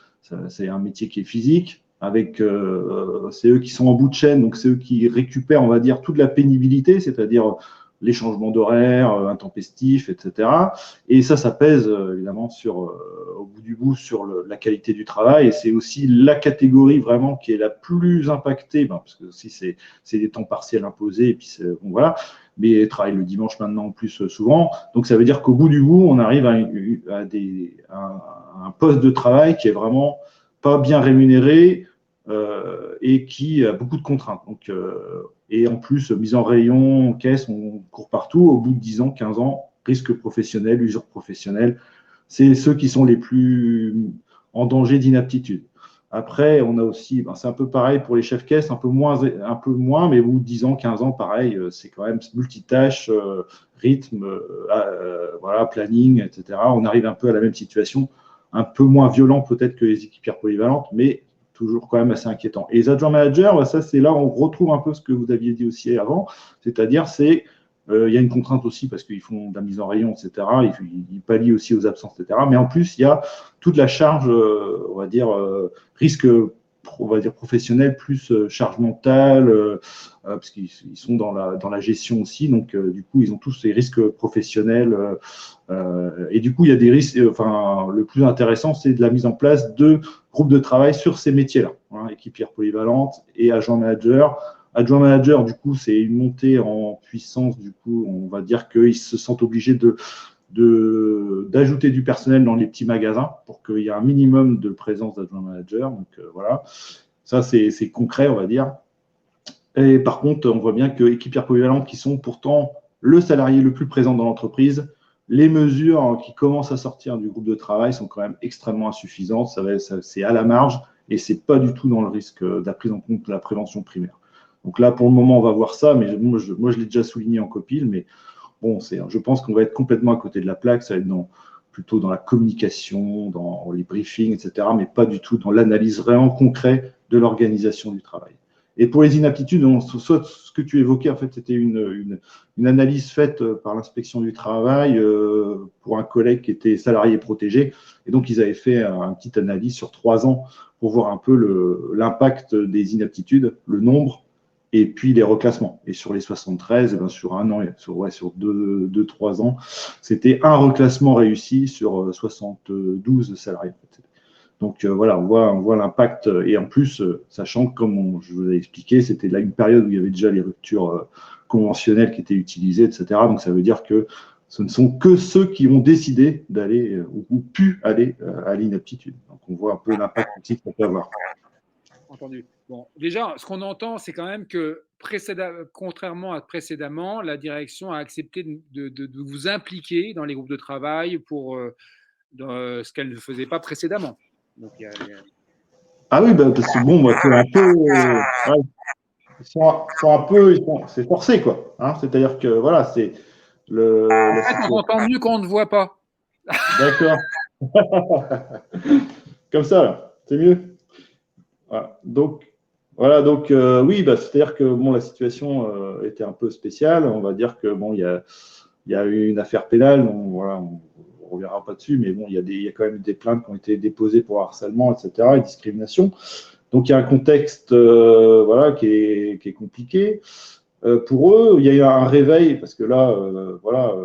c'est un métier qui est physique, c'est eux qui sont en bout de chaîne, donc c'est eux qui récupèrent, on va dire, toute la pénibilité, c'est-à-dire les changements d'horaire, intempestifs, etc. Et ça pèse évidemment au bout du bout sur la qualité du travail. Et c'est aussi la catégorie vraiment qui est la plus impactée, parce que aussi c'est des temps partiels imposés, et puis bon, voilà. Mais travaille le dimanche maintenant en plus souvent. Donc ça veut dire qu'au bout du bout, on arrive à un poste de travail qui est vraiment pas bien rémunéré et qui a beaucoup de contraintes. Donc et en plus, mise en rayon, caisse, on court partout. Au bout de 10 ans, 15 ans, risque professionnel, usure professionnelle, c'est ceux qui sont les plus en danger d'inaptitude. Après, on a aussi, c'est un peu pareil pour les chefs caisse, un peu moins, mais au bout de 10 ans, 15 ans, pareil, c'est quand même multitâche, rythme, voilà, planning, etc. On arrive un peu à la même situation, un peu moins violent peut-être que les équipières polyvalentes, mais toujours quand même assez inquiétant. Et les adjoints managers, ça c'est là où on retrouve un peu ce que vous aviez dit aussi avant, c'est-à-dire il y a une contrainte aussi parce qu'ils font de la mise en rayon, etc. Ils pallient aussi aux absences, etc. Mais en plus, il y a toute la charge, on va dire, risque, on va dire, professionnel, plus charge mentale, parce qu'ils sont dans la gestion aussi. Donc, du coup, ils ont tous ces risques professionnels. Et du coup, il y a des risques, le plus intéressant, c'est de la mise en place de groupes de travail sur ces métiers-là, équipière polyvalente et agent manager. Adjoint manager, du coup, c'est une montée en puissance. Du coup, on va dire qu'ils se sentent obligés d'ajouter du personnel dans les petits magasins pour qu'il y ait un minimum de présence d'adjoint manager. Donc, voilà. Ça, c'est concret, on va dire. Et par contre, on voit bien que équipières polyvalentes qui sont pourtant le salarié le plus présent dans l'entreprise, les mesures qui commencent à sortir du groupe de travail sont quand même extrêmement insuffisantes. C'est à la marge et ce n'est pas du tout dans le risque de la prise en compte de la prévention primaire. Donc là, pour le moment, on va voir ça, mais moi, je l'ai déjà souligné en copil, mais bon, je pense qu'on va être complètement à côté de la plaque, ça va être plutôt dans la communication, dans les briefings, etc., mais pas du tout dans l'analyse vraiment concrète de l'organisation du travail. Et pour les inaptitudes, soit ce que tu évoquais, en fait, c'était une analyse faite par l'inspection du travail pour un collègue qui était salarié protégé. Et donc, ils avaient fait une petite analyse sur 3 ans pour voir un peu l'impact des inaptitudes, le nombre, et puis les reclassements. Et sur les 73, sur un an, sur 2-3 ans, c'était un reclassement réussi sur 72 salariés. Donc voilà, on voit l'impact. Et en plus, sachant que, comme je vous ai expliqué, c'était là une période où il y avait déjà les ruptures conventionnelles qui étaient utilisées, etc. Donc ça veut dire que ce ne sont que ceux qui ont décidé d'aller ou pu aller à l'inaptitude. Donc on voit un peu l'impact aussi que ça peut avoir. Entendu. Bon, déjà, ce qu'on entend, c'est quand même que, contrairement à précédemment, la direction a accepté de vous impliquer dans les groupes de travail pour ce qu'elle ne faisait pas précédemment. Donc, Ah oui, parce que bon, c'est un peu, c'est forcé, quoi. C'est-à-dire que voilà, c'est en fait, on entend mieux quand on ne voit pas. D'accord. Comme ça, là, c'est mieux. Voilà. Donc, oui, c'est-à-dire que bon, la situation était un peu spéciale. On va dire que bon, il y a eu une affaire pénale. Voilà, on ne reviendra pas dessus, mais bon, il y a quand même des plaintes qui ont été déposées pour harcèlement, etc., et discrimination. Donc, il y a un contexte voilà, qui est compliqué. Pour eux, il y a eu un réveil, parce que là, voilà,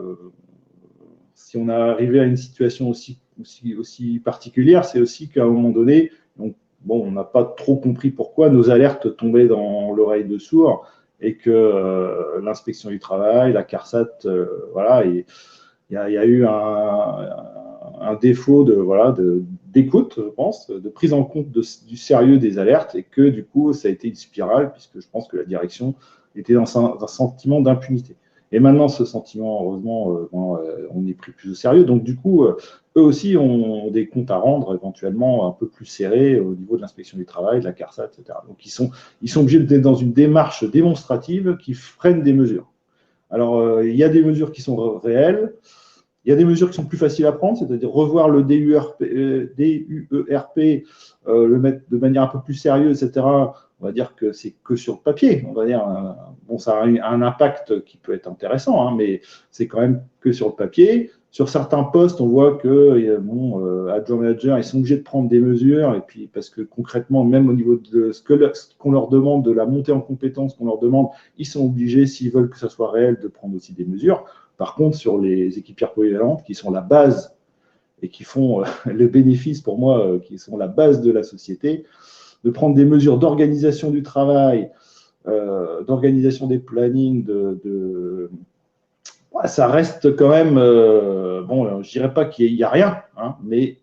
si on est arrivé à une situation aussi aussi particulière, c'est aussi qu'à un moment donné, on n'a pas trop compris pourquoi nos alertes tombaient dans l'oreille de sourd et que l'inspection du travail, la CARSAT, voilà, il y a eu un défaut d'écoute, je pense, de prise en compte du sérieux des alertes et que du coup, ça a été une spirale puisque je pense que la direction était dans un sentiment d'impunité. Et maintenant, ce sentiment, heureusement, on est pris plus au sérieux. Donc, du coup, eux aussi ont des comptes à rendre éventuellement un peu plus serrés au niveau de l'inspection du travail, de la CARSAT, etc. Donc, ils sont obligés d'être dans une démarche démonstrative qui freine des mesures. Alors, il y a des mesures qui sont réelles. Il y a des mesures qui sont plus faciles à prendre, c'est-à-dire revoir le DUERP, le mettre de manière un peu plus sérieuse, etc. On va dire que c'est que sur le papier. On va dire, ça a un impact qui peut être intéressant, mais c'est quand même que sur le papier. Sur certains postes, on voit que adjoint manager, ils sont obligés de prendre des mesures, et puis parce que concrètement, même au niveau de ce qu'on leur demande, de la montée en compétences qu'on leur demande, ils sont obligés, s'ils veulent que ça soit réel, de prendre aussi des mesures. Par contre, sur les équipières polyvalentes, qui sont la base et qui font le bénéfice pour moi, qui sont la base de la société, de prendre des mesures d'organisation du travail, d'organisation des plannings, ça reste quand même, je dirais pas qu'il n'y a rien, mais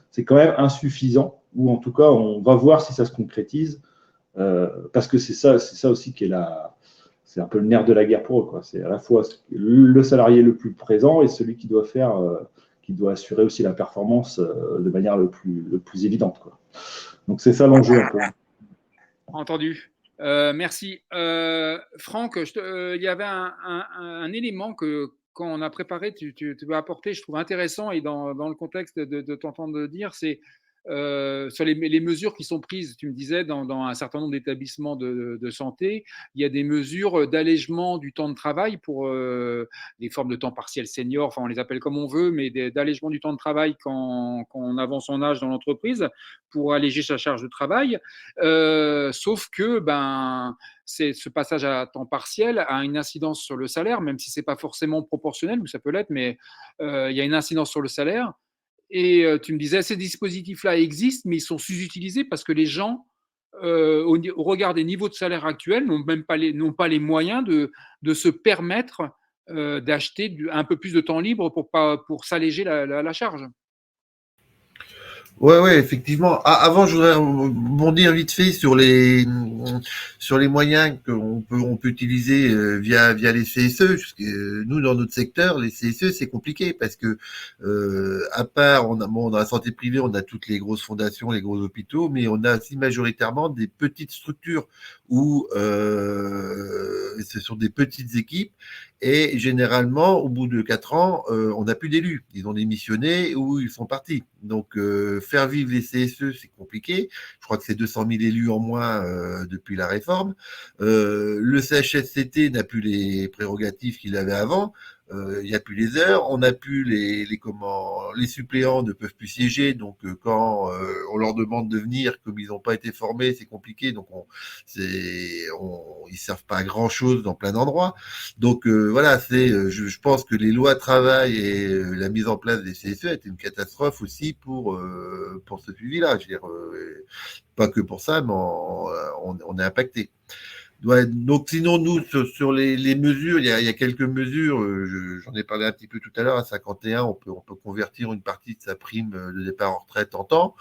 c'est quand même insuffisant, ou en tout cas, on va voir si ça se concrétise, parce que c'est ça aussi qui est c'est un peu le nerf de la guerre pour eux, quoi. C'est à la fois le salarié le plus présent et celui qui doit assurer aussi la performance de manière le plus évidente, quoi. Donc c'est ça l'enjeu un peu. Entendu. Merci. Franck, il y avait un élément que, quand on a préparé, tu veux apporter, je trouve intéressant, et dans le contexte de t'entendre dire, c'est sur les mesures qui sont prises. Tu me disais, dans un certain nombre d'établissements de santé, il y a des mesures d'allègement du temps de travail pour des formes de temps partiel senior, enfin on les appelle comme on veut, mais d'allègement du temps de travail quand on avance son âge dans l'entreprise pour alléger sa charge de travail. Sauf que ce passage à temps partiel a une incidence sur le salaire, même si ce n'est pas forcément proportionnel, ou ça peut l'être, mais il y a une incidence sur le salaire. Et tu me disais, ces dispositifs-là existent, mais ils sont sous-utilisés parce que les gens, au regard des niveaux de salaire actuels, n'ont pas les moyens de se permettre d'acheter un peu plus de temps libre pour s'alléger la charge. Ouais, effectivement. Avant, je voudrais rebondir vite fait sur les moyens qu'on peut utiliser via les CSE. Parce que nous, dans notre secteur, les CSE, c'est compliqué parce que à part, dans la santé privée, on a toutes les grosses fondations, les gros hôpitaux, mais on a aussi majoritairement des petites structures où ce sont des petites équipes. Et généralement, au bout de 4 ans, on n'a plus d'élus. Ils ont démissionné ou ils sont partis. Donc, faire vivre les CSE, c'est compliqué. Je crois que c'est 200 000 élus en moins depuis la réforme. Le CHSCT n'a plus les prérogatives qu'il avait avant. Il n'y a plus les heures, on n'a plus les suppléants ne peuvent plus siéger, donc quand on leur demande de venir, comme ils n'ont pas été formés, c'est compliqué, donc ils servent pas à grand chose dans plein d'endroits. Donc voilà, je pense que les lois travail et la mise en place des CSE a été une catastrophe aussi pour ce suivi-là. Je veux dire, pas que pour ça, mais on est impacté. Ouais, donc sinon, nous, sur les mesures, il y a quelques mesures, j'en ai parlé un petit peu tout à l'heure, à 51, on peut convertir une partie de sa prime de départ en retraite en temps,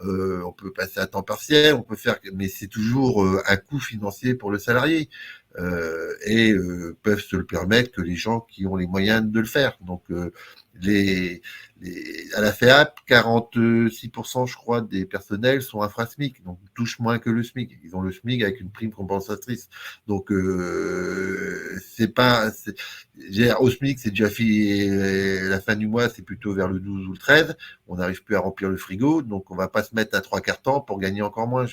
on peut passer à temps partiel, on peut faire, mais c'est toujours un coût financier pour le salarié, et peuvent se le permettre que les gens qui ont les moyens de le faire. Donc, à la FEAP, 46%, je crois, des personnels sont infra-SMIC, donc touchent moins que le SMIC. Ils ont le SMIC avec une prime compensatrice. Donc, au SMIC, c'est déjà fait, la fin du mois, c'est plutôt vers le 12 ou le 13. On n'arrive plus à remplir le frigo, donc on va pas se mettre à 3/4 temps pour gagner encore moins.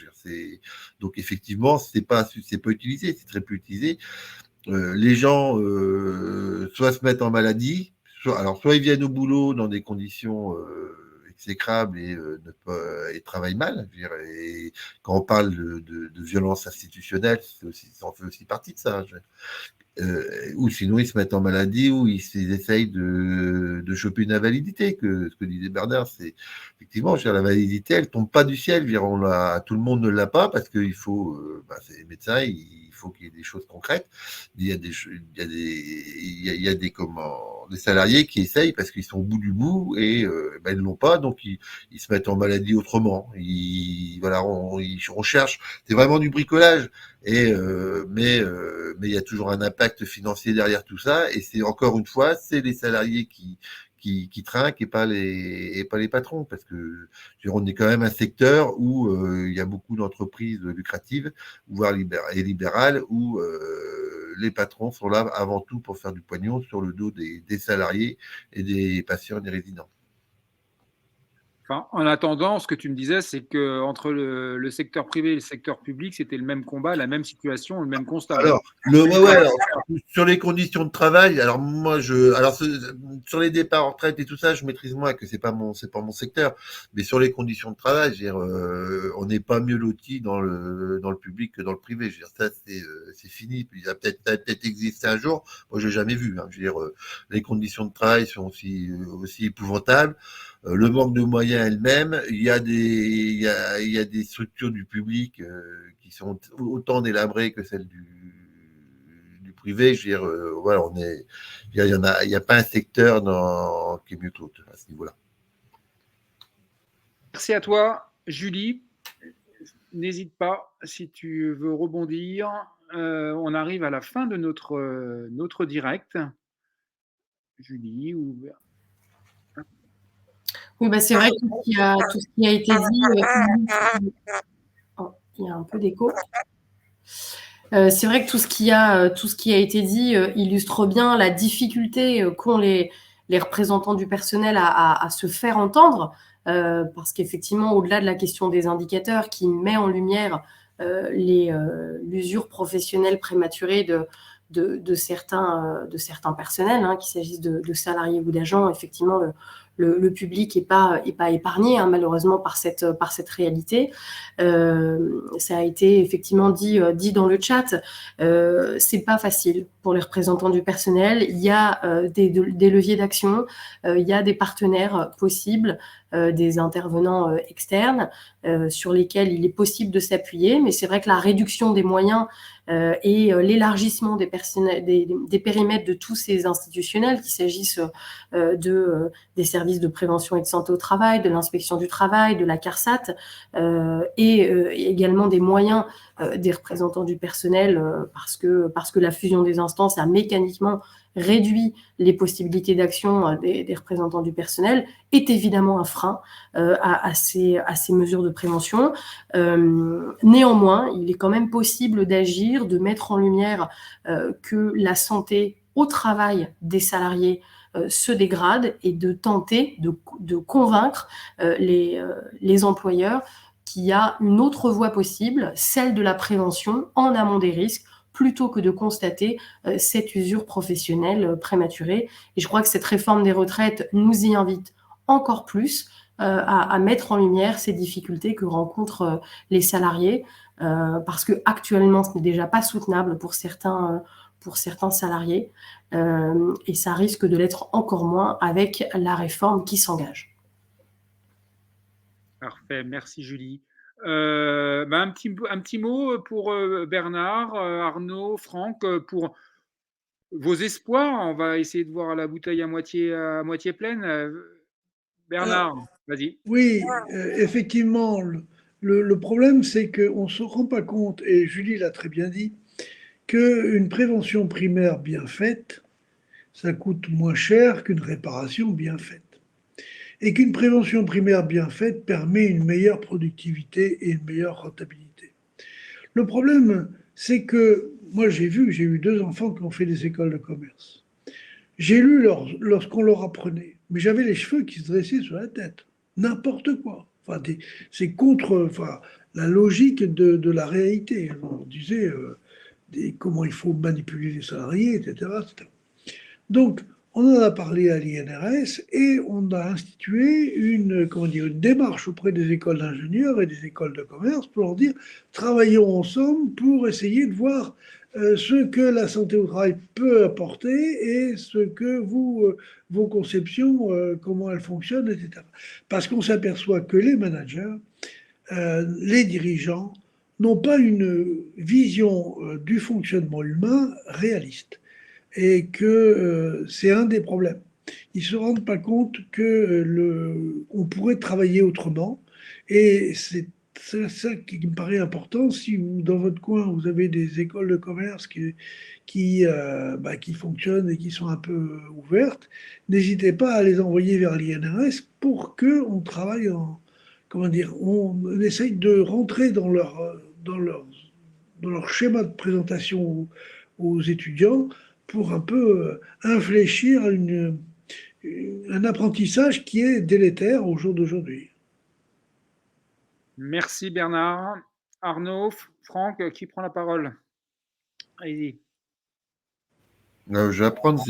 Donc, effectivement, c'est pas utilisé, c'est très peu utilisé. Les gens, soit se mettent en maladie, soit ils viennent au boulot dans des conditions exécrables et travaillent mal. Je veux dire, et quand on parle de violence institutionnelle, ça en fait aussi partie de ça. ou sinon ils se mettent en maladie, ou ils essayent de choper une invalidité. Ce que disait Bernard, c'est effectivement, la validité, elle tombe pas du ciel. Tout le monde ne l'a pas parce qu'il faut, c'est les médecins, il faut qu'il y ait des choses concrètes. Il y a des salariés qui essayent parce qu'ils sont au bout du bout et ils ne l'ont pas, donc ils se mettent en maladie autrement. On cherche, c'est vraiment du bricolage. Mais il y a toujours un impact financier derrière tout ça, et c'est encore une fois, c'est les salariés qui trinquent et pas les patrons, parce que on est quand même un secteur où il y a beaucoup d'entreprises lucratives, voire libérales, où les patrons sont là avant tout pour faire du pognon sur le dos des salariés et des patients et des résidents. Enfin, en attendant, ce que tu me disais, c'est que entre le secteur privé et le secteur public, c'était le même combat, la même situation, le même constat. Alors, sur les conditions de travail, alors moi, sur les départs en retraite et tout ça, je maîtrise moins, que c'est pas mon secteur, mais sur les conditions de travail, on n'est pas mieux loti dans le public que dans le privé. Je veux dire, ça, c'est fini. Puis, il a peut-être existé un jour. Moi, je l'ai jamais vu. Je veux dire, les conditions de travail sont aussi épouvantables. Le manque de moyens elles-mêmes, il y a des structures du public qui sont autant délabrées que celles du privé. Je veux dire, voilà, il y a pas un secteur qui est mieux que l'autre à ce niveau-là. Merci à toi, Julie. N'hésite pas si tu veux rebondir. On arrive à la fin de notre direct. Julie ou Oui, c'est vrai que tout ce qui a été dit, il y a un peu d'écho. C'est vrai que tout ce qui a été dit illustre bien la difficulté qu'ont les représentants du personnel à se faire entendre, parce qu'effectivement, au-delà de la question des indicateurs qui met en lumière l'usure professionnelle prématurée de certains personnels, qu'il s'agisse de salariés ou d'agents, effectivement, le public n'est pas épargné, malheureusement, par cette réalité. Ça a été effectivement dit dans le chat. C'est pas facile pour les représentants du personnel. Il y a des leviers d'action, il y a des partenaires possibles, des intervenants externes sur lesquels il est possible de s'appuyer. Mais c'est vrai que la réduction des moyens et l'élargissement des périmètres de tous ces institutionnels, qu'il s'agisse des services de prévention et de santé au travail, de l'inspection du travail, de la CARSAT, et également des moyens des représentants du personnel, parce que la fusion des instances a mécaniquement réduit les possibilités d'action des représentants du personnel, est évidemment un frein à ces mesures de prévention. Néanmoins, il est quand même possible d'agir, de mettre en lumière que la santé au travail des salariés se dégrade, et de tenter de convaincre les employeurs qu'il y a une autre voie possible, celle de la prévention en amont des risques, plutôt que de constater cette usure professionnelle prématurée. Et je crois que cette réforme des retraites nous y invite encore plus à mettre en lumière ces difficultés que rencontrent les salariés, parce que actuellement, ce n'est déjà pas soutenable pour certains salariés, et ça risque de l'être encore moins avec la réforme qui s'engage. Parfait, merci Julie. Un petit mot pour Bernard, Arnaud, Franck, pour vos espoirs. On va essayer de voir la bouteille à moitié pleine. Bernard, vas-y. Oui, effectivement, le problème, c'est qu'on ne se rend pas compte, et Julie l'a très bien dit, qu'une prévention primaire bien faite, ça coûte moins cher qu'une réparation bien faite. Et qu'une prévention primaire bien faite permet une meilleure productivité et une meilleure rentabilité. Le problème, c'est que moi j'ai eu 2 enfants qui ont fait des écoles de commerce. J'ai lu lorsqu'on leur apprenait, mais j'avais les cheveux qui se dressaient sur la tête. N'importe quoi. C'est contre la logique de la réalité. On disait comment il faut manipuler les salariés, etc. etc. Donc, on en a parlé à l'INRS et on a institué une démarche auprès des écoles d'ingénieurs et des écoles de commerce pour leur dire travaillons ensemble pour essayer de voir ce que la santé au travail peut apporter et ce que vos conceptions, comment elles fonctionnent, etc. Parce qu'on s'aperçoit que les managers, les dirigeants, n'ont pas une vision du fonctionnement humain réaliste et que c'est un des problèmes. Ils ne se rendent pas compte qu'on pourrait travailler autrement et c'est ça qui me paraît important. Si vous, dans votre coin, vous avez des écoles de commerce qui fonctionnent et qui sont un peu ouvertes, n'hésitez pas à les envoyer vers l'INRS pour qu'on travaille on essaye de rentrer dans leur schéma de présentation aux étudiants pour un peu infléchir un apprentissage qui est délétère au jour d'aujourd'hui. Merci Bernard. Arnaud, Franck, qui prend la parole? Allez-y. Je vais apprendre.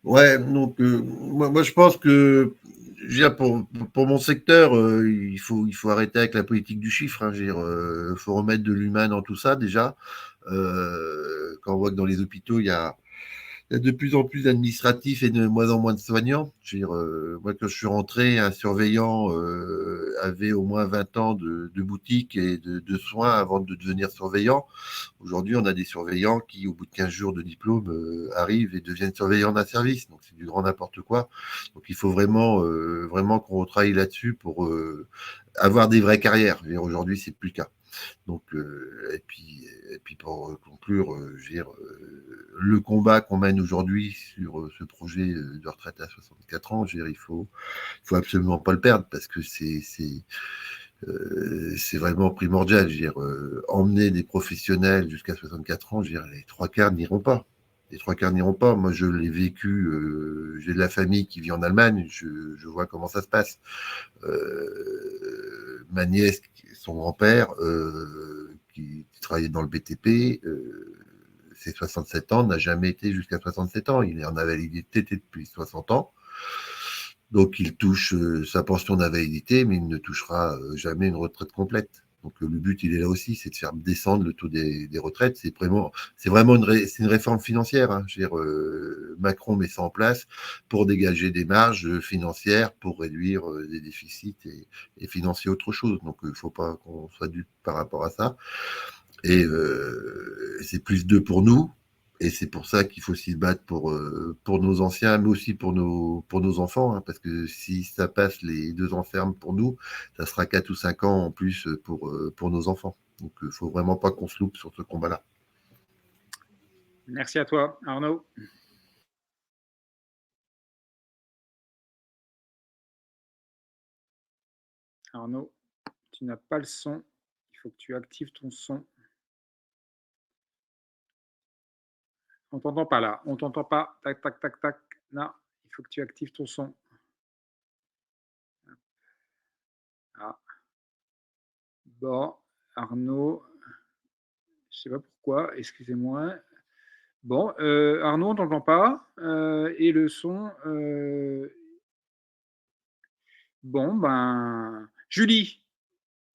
Ouais, donc moi je pense que pour mon secteur, il faut arrêter avec la politique du chiffre. Hein, faut remettre de l'humain dans tout ça déjà. Quand on voit que dans les hôpitaux, il y a de plus en plus d'administratifs et de moins en moins de soignants. Moi, quand je suis rentré, un surveillant avait au moins 20 ans de boutique et de soins avant de devenir surveillant. Aujourd'hui, on a des surveillants qui, au bout de 15 jours de diplôme, arrivent et deviennent surveillants d'un service. Donc, c'est du grand n'importe quoi. Donc, il faut vraiment qu'on retravaille là-dessus pour avoir des vraies carrières. Aujourd'hui, c'est plus le cas. Donc, et puis pour conclure, le combat qu'on mène aujourd'hui sur ce projet de retraite à 64 ans, il faut absolument pas le perdre parce que c'est vraiment primordial. Emmener des professionnels jusqu'à 64 ans, les trois quarts n'iront pas. Les trois quarts n'iront pas. Moi, je l'ai vécu. J'ai de la famille qui vit en Allemagne. Je vois comment ça se passe. Ma nièce, son grand-père, qui travaillait dans le BTP, c'est 67 ans, n'a jamais été jusqu'à 67 ans. Il est en invalidité depuis 60 ans. Donc, il touche sa pension d'invalidité, mais il ne touchera jamais une retraite complète. Donc, le but, il est là aussi, c'est de faire descendre le taux des retraites. C'est vraiment une réforme financière. Hein. Macron met ça en place pour dégager des marges financières, pour réduire les déficits et financer autre chose. Donc, il ne faut pas qu'on soit dupe par rapport à ça. Et c'est plus 2 pour nous. Et c'est pour ça qu'il faut s'y battre pour nos anciens, mais aussi pour nos enfants, hein, parce que si ça passe les 2 ans fermes pour nous, ça sera 4 ou 5 ans en plus pour nos enfants. Donc, il ne faut vraiment pas qu'on se loupe sur ce combat-là. Merci à toi, Arnaud. Arnaud, tu n'as pas le son. Il faut que tu actives ton son. On t'entend pas là. On t'entend pas. Tac, tac, tac, tac. Non, il faut que tu actives ton son. Ah. Bon, Arnaud, je sais pas pourquoi. Excusez-moi. Bon, Arnaud, on t'entend pas. Et le son. Bon, ben, Julie.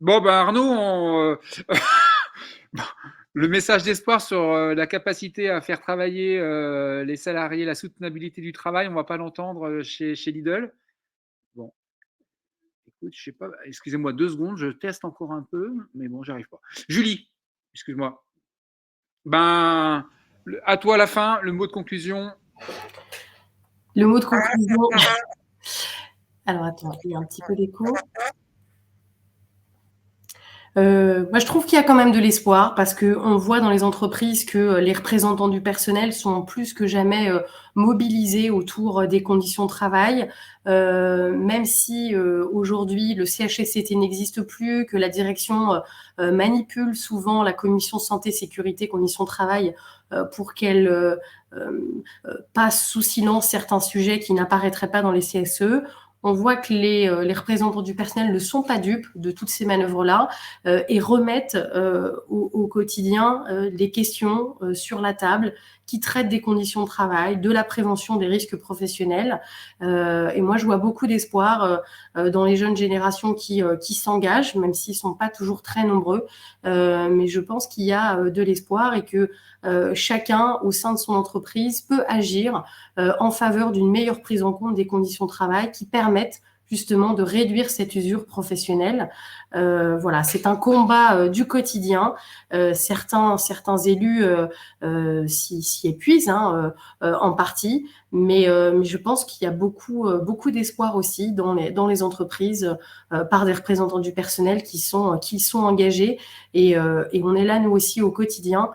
Bon, ben, Arnaud, le message d'espoir sur la capacité à faire travailler les salariés, la soutenabilité du travail, on ne va pas l'entendre chez Lidl. Bon, écoute, je sais pas, excusez-moi 2 secondes, je teste encore un peu, mais bon, j'arrive pas. Julie, excuse-moi. Ben, à toi la fin, le mot de conclusion. Le mot de conclusion. Alors, attends, il y a un petit peu d'écho. Moi, je trouve qu'il y a quand même de l'espoir parce qu'on voit dans les entreprises que les représentants du personnel sont plus que jamais mobilisés autour des conditions de travail, même si aujourd'hui le CHSCT n'existe plus, que la direction manipule souvent la commission santé, sécurité, conditions de travail pour qu'elle passe sous silence certains sujets qui n'apparaîtraient pas dans les CSE. On voit que les représentants du personnel ne sont pas dupes de toutes ces manœuvres-là et remettent au quotidien des questions sur la table qui traite des conditions de travail, de la prévention des risques professionnels. Et moi, je vois beaucoup d'espoir dans les jeunes générations qui s'engagent, même s'ils ne sont pas toujours très nombreux. Mais je pense qu'il y a de l'espoir et que chacun, au sein de son entreprise, peut agir en faveur d'une meilleure prise en compte des conditions de travail qui permettent justement de réduire cette usure professionnelle. Voilà, c'est un combat du quotidien. Certains élus s'y épuisent en partie, mais je pense qu'il y a beaucoup d'espoir aussi dans les entreprises par des représentants du personnel qui sont engagés et on est là nous aussi au quotidien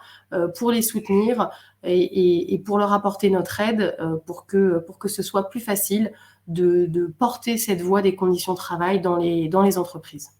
pour les soutenir et pour leur apporter notre aide pour que ce soit plus facile de porter cette voie des conditions de travail dans les entreprises.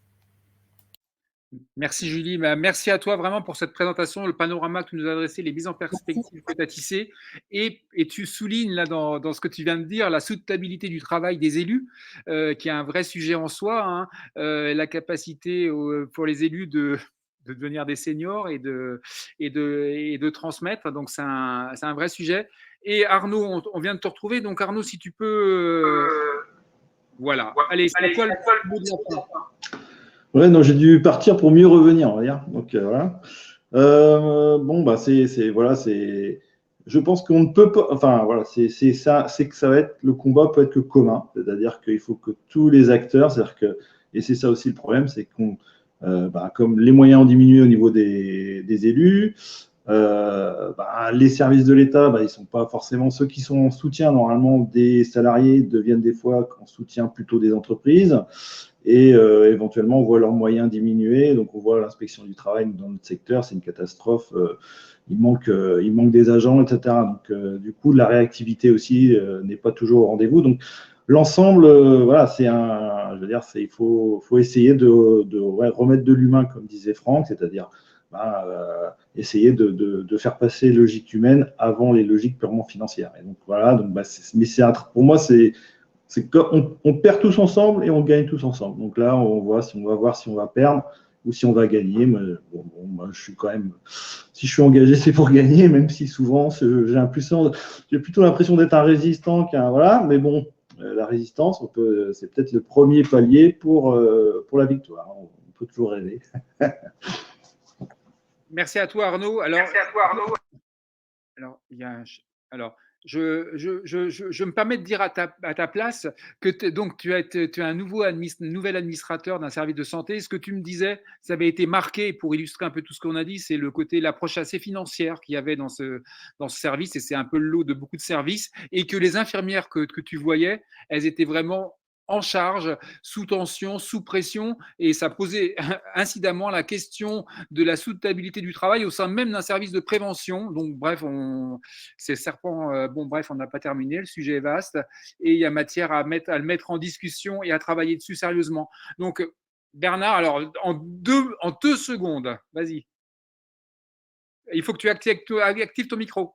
Merci Julie, merci à toi vraiment pour cette présentation, le panorama que tu nous as adressé, les mises en perspective que tu as tissées. Et tu soulignes là dans ce que tu viens de dire la soutenabilité du travail des élus, qui est un vrai sujet en soi, la capacité pour les élus de devenir des seniors et de transmettre. Donc c'est un vrai sujet. Et Arnaud, on vient de te retrouver. Donc Arnaud, si tu peux… Voilà. Allez, c'est à toi le mot de la fin. Ouais, non, j'ai dû partir pour mieux revenir, on va dire. Donc voilà. Je pense qu'on ne peut pas. Enfin voilà, c'est ça, c'est que ça va être le combat peut être que commun, c'est-à-dire qu'il faut que tous les acteurs, c'est-à-dire que et c'est ça aussi le problème, c'est qu'on comme les moyens ont diminué au niveau des élus. Les services de l'État, ils ne sont pas forcément ceux qui sont en soutien. Normalement, des salariés deviennent des fois en soutien plutôt des entreprises. Et éventuellement, on voit leurs moyens diminuer. Donc, on voit l'inspection du travail dans notre secteur, c'est une catastrophe. Il manque des agents, etc. Donc, du coup, la réactivité aussi n'est pas toujours au rendez-vous. Donc, l'ensemble, il faut essayer de remettre de l'humain, comme disait Franck, c'est-à-dire essayer de faire passer logique humaine avant les logiques purement financières. Et donc, voilà. Donc, pour moi, c'est qu'on perd tous ensemble et on gagne tous ensemble. Donc là, on va voir si on va perdre ou si on va gagner. Moi, je suis quand même, si je suis engagé, c'est pour gagner, même si souvent j'ai plutôt l'impression d'être un résistant voilà. Mais bon, la résistance, c'est peut-être le premier palier pour la victoire. On peut toujours rêver. Merci à toi Arnaud. Je me permets de dire à ta place que tu es un nouvel administrateur d'un service de santé. Ce que tu me disais, ça avait été marqué, pour illustrer un peu tout ce qu'on a dit, c'est le côté, l'approche assez financière qu'il y avait dans ce service, et c'est un peu le lot de beaucoup de services, et que les infirmières que tu voyais, elles étaient vraiment en charge, sous tension, sous pression, et ça posait incidemment la question de la soutenabilité du travail au sein même d'un service de prévention. Donc bref, on n'a pas terminé, le sujet est vaste et il y a matière à le mettre en discussion et à travailler dessus sérieusement. Donc Bernard, alors en deux secondes, vas-y. Il faut que tu actives ton micro.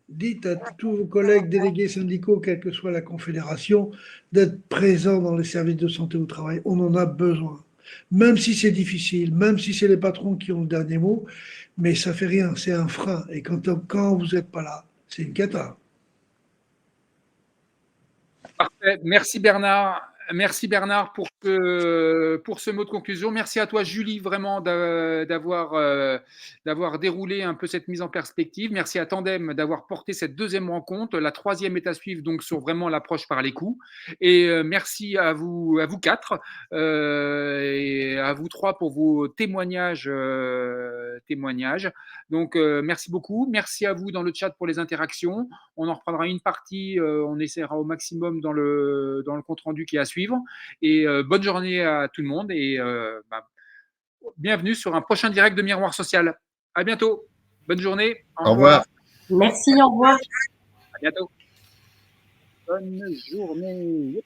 Dites à tous vos collègues délégués syndicaux, quelle que soit la confédération, d'être présents dans les services de santé au travail. On en a besoin. Même si c'est difficile, même si c'est les patrons qui ont le dernier mot, mais ça fait rien, c'est un frein. Et quand vous n'êtes pas là, c'est une cata. Parfait. Merci Bernard. Merci Bernard pour ce mot de conclusion. Merci à toi Julie vraiment d'avoir déroulé un peu cette mise en perspective. Merci à Tandem d'avoir porté cette deuxième rencontre. La troisième est à suivre donc sur vraiment l'approche par les coûts. Et merci à vous quatre et à vous trois pour vos témoignages. Donc merci beaucoup. Merci à vous dans le chat pour les interactions. On en reprendra une partie. On essaiera au maximum dans le compte rendu qui est à suivre. Et bonne journée à tout le monde et bienvenue sur un prochain direct de Miroir Social. À bientôt. Bonne journée. Au revoir. Merci, au revoir. À bientôt. Bonne journée.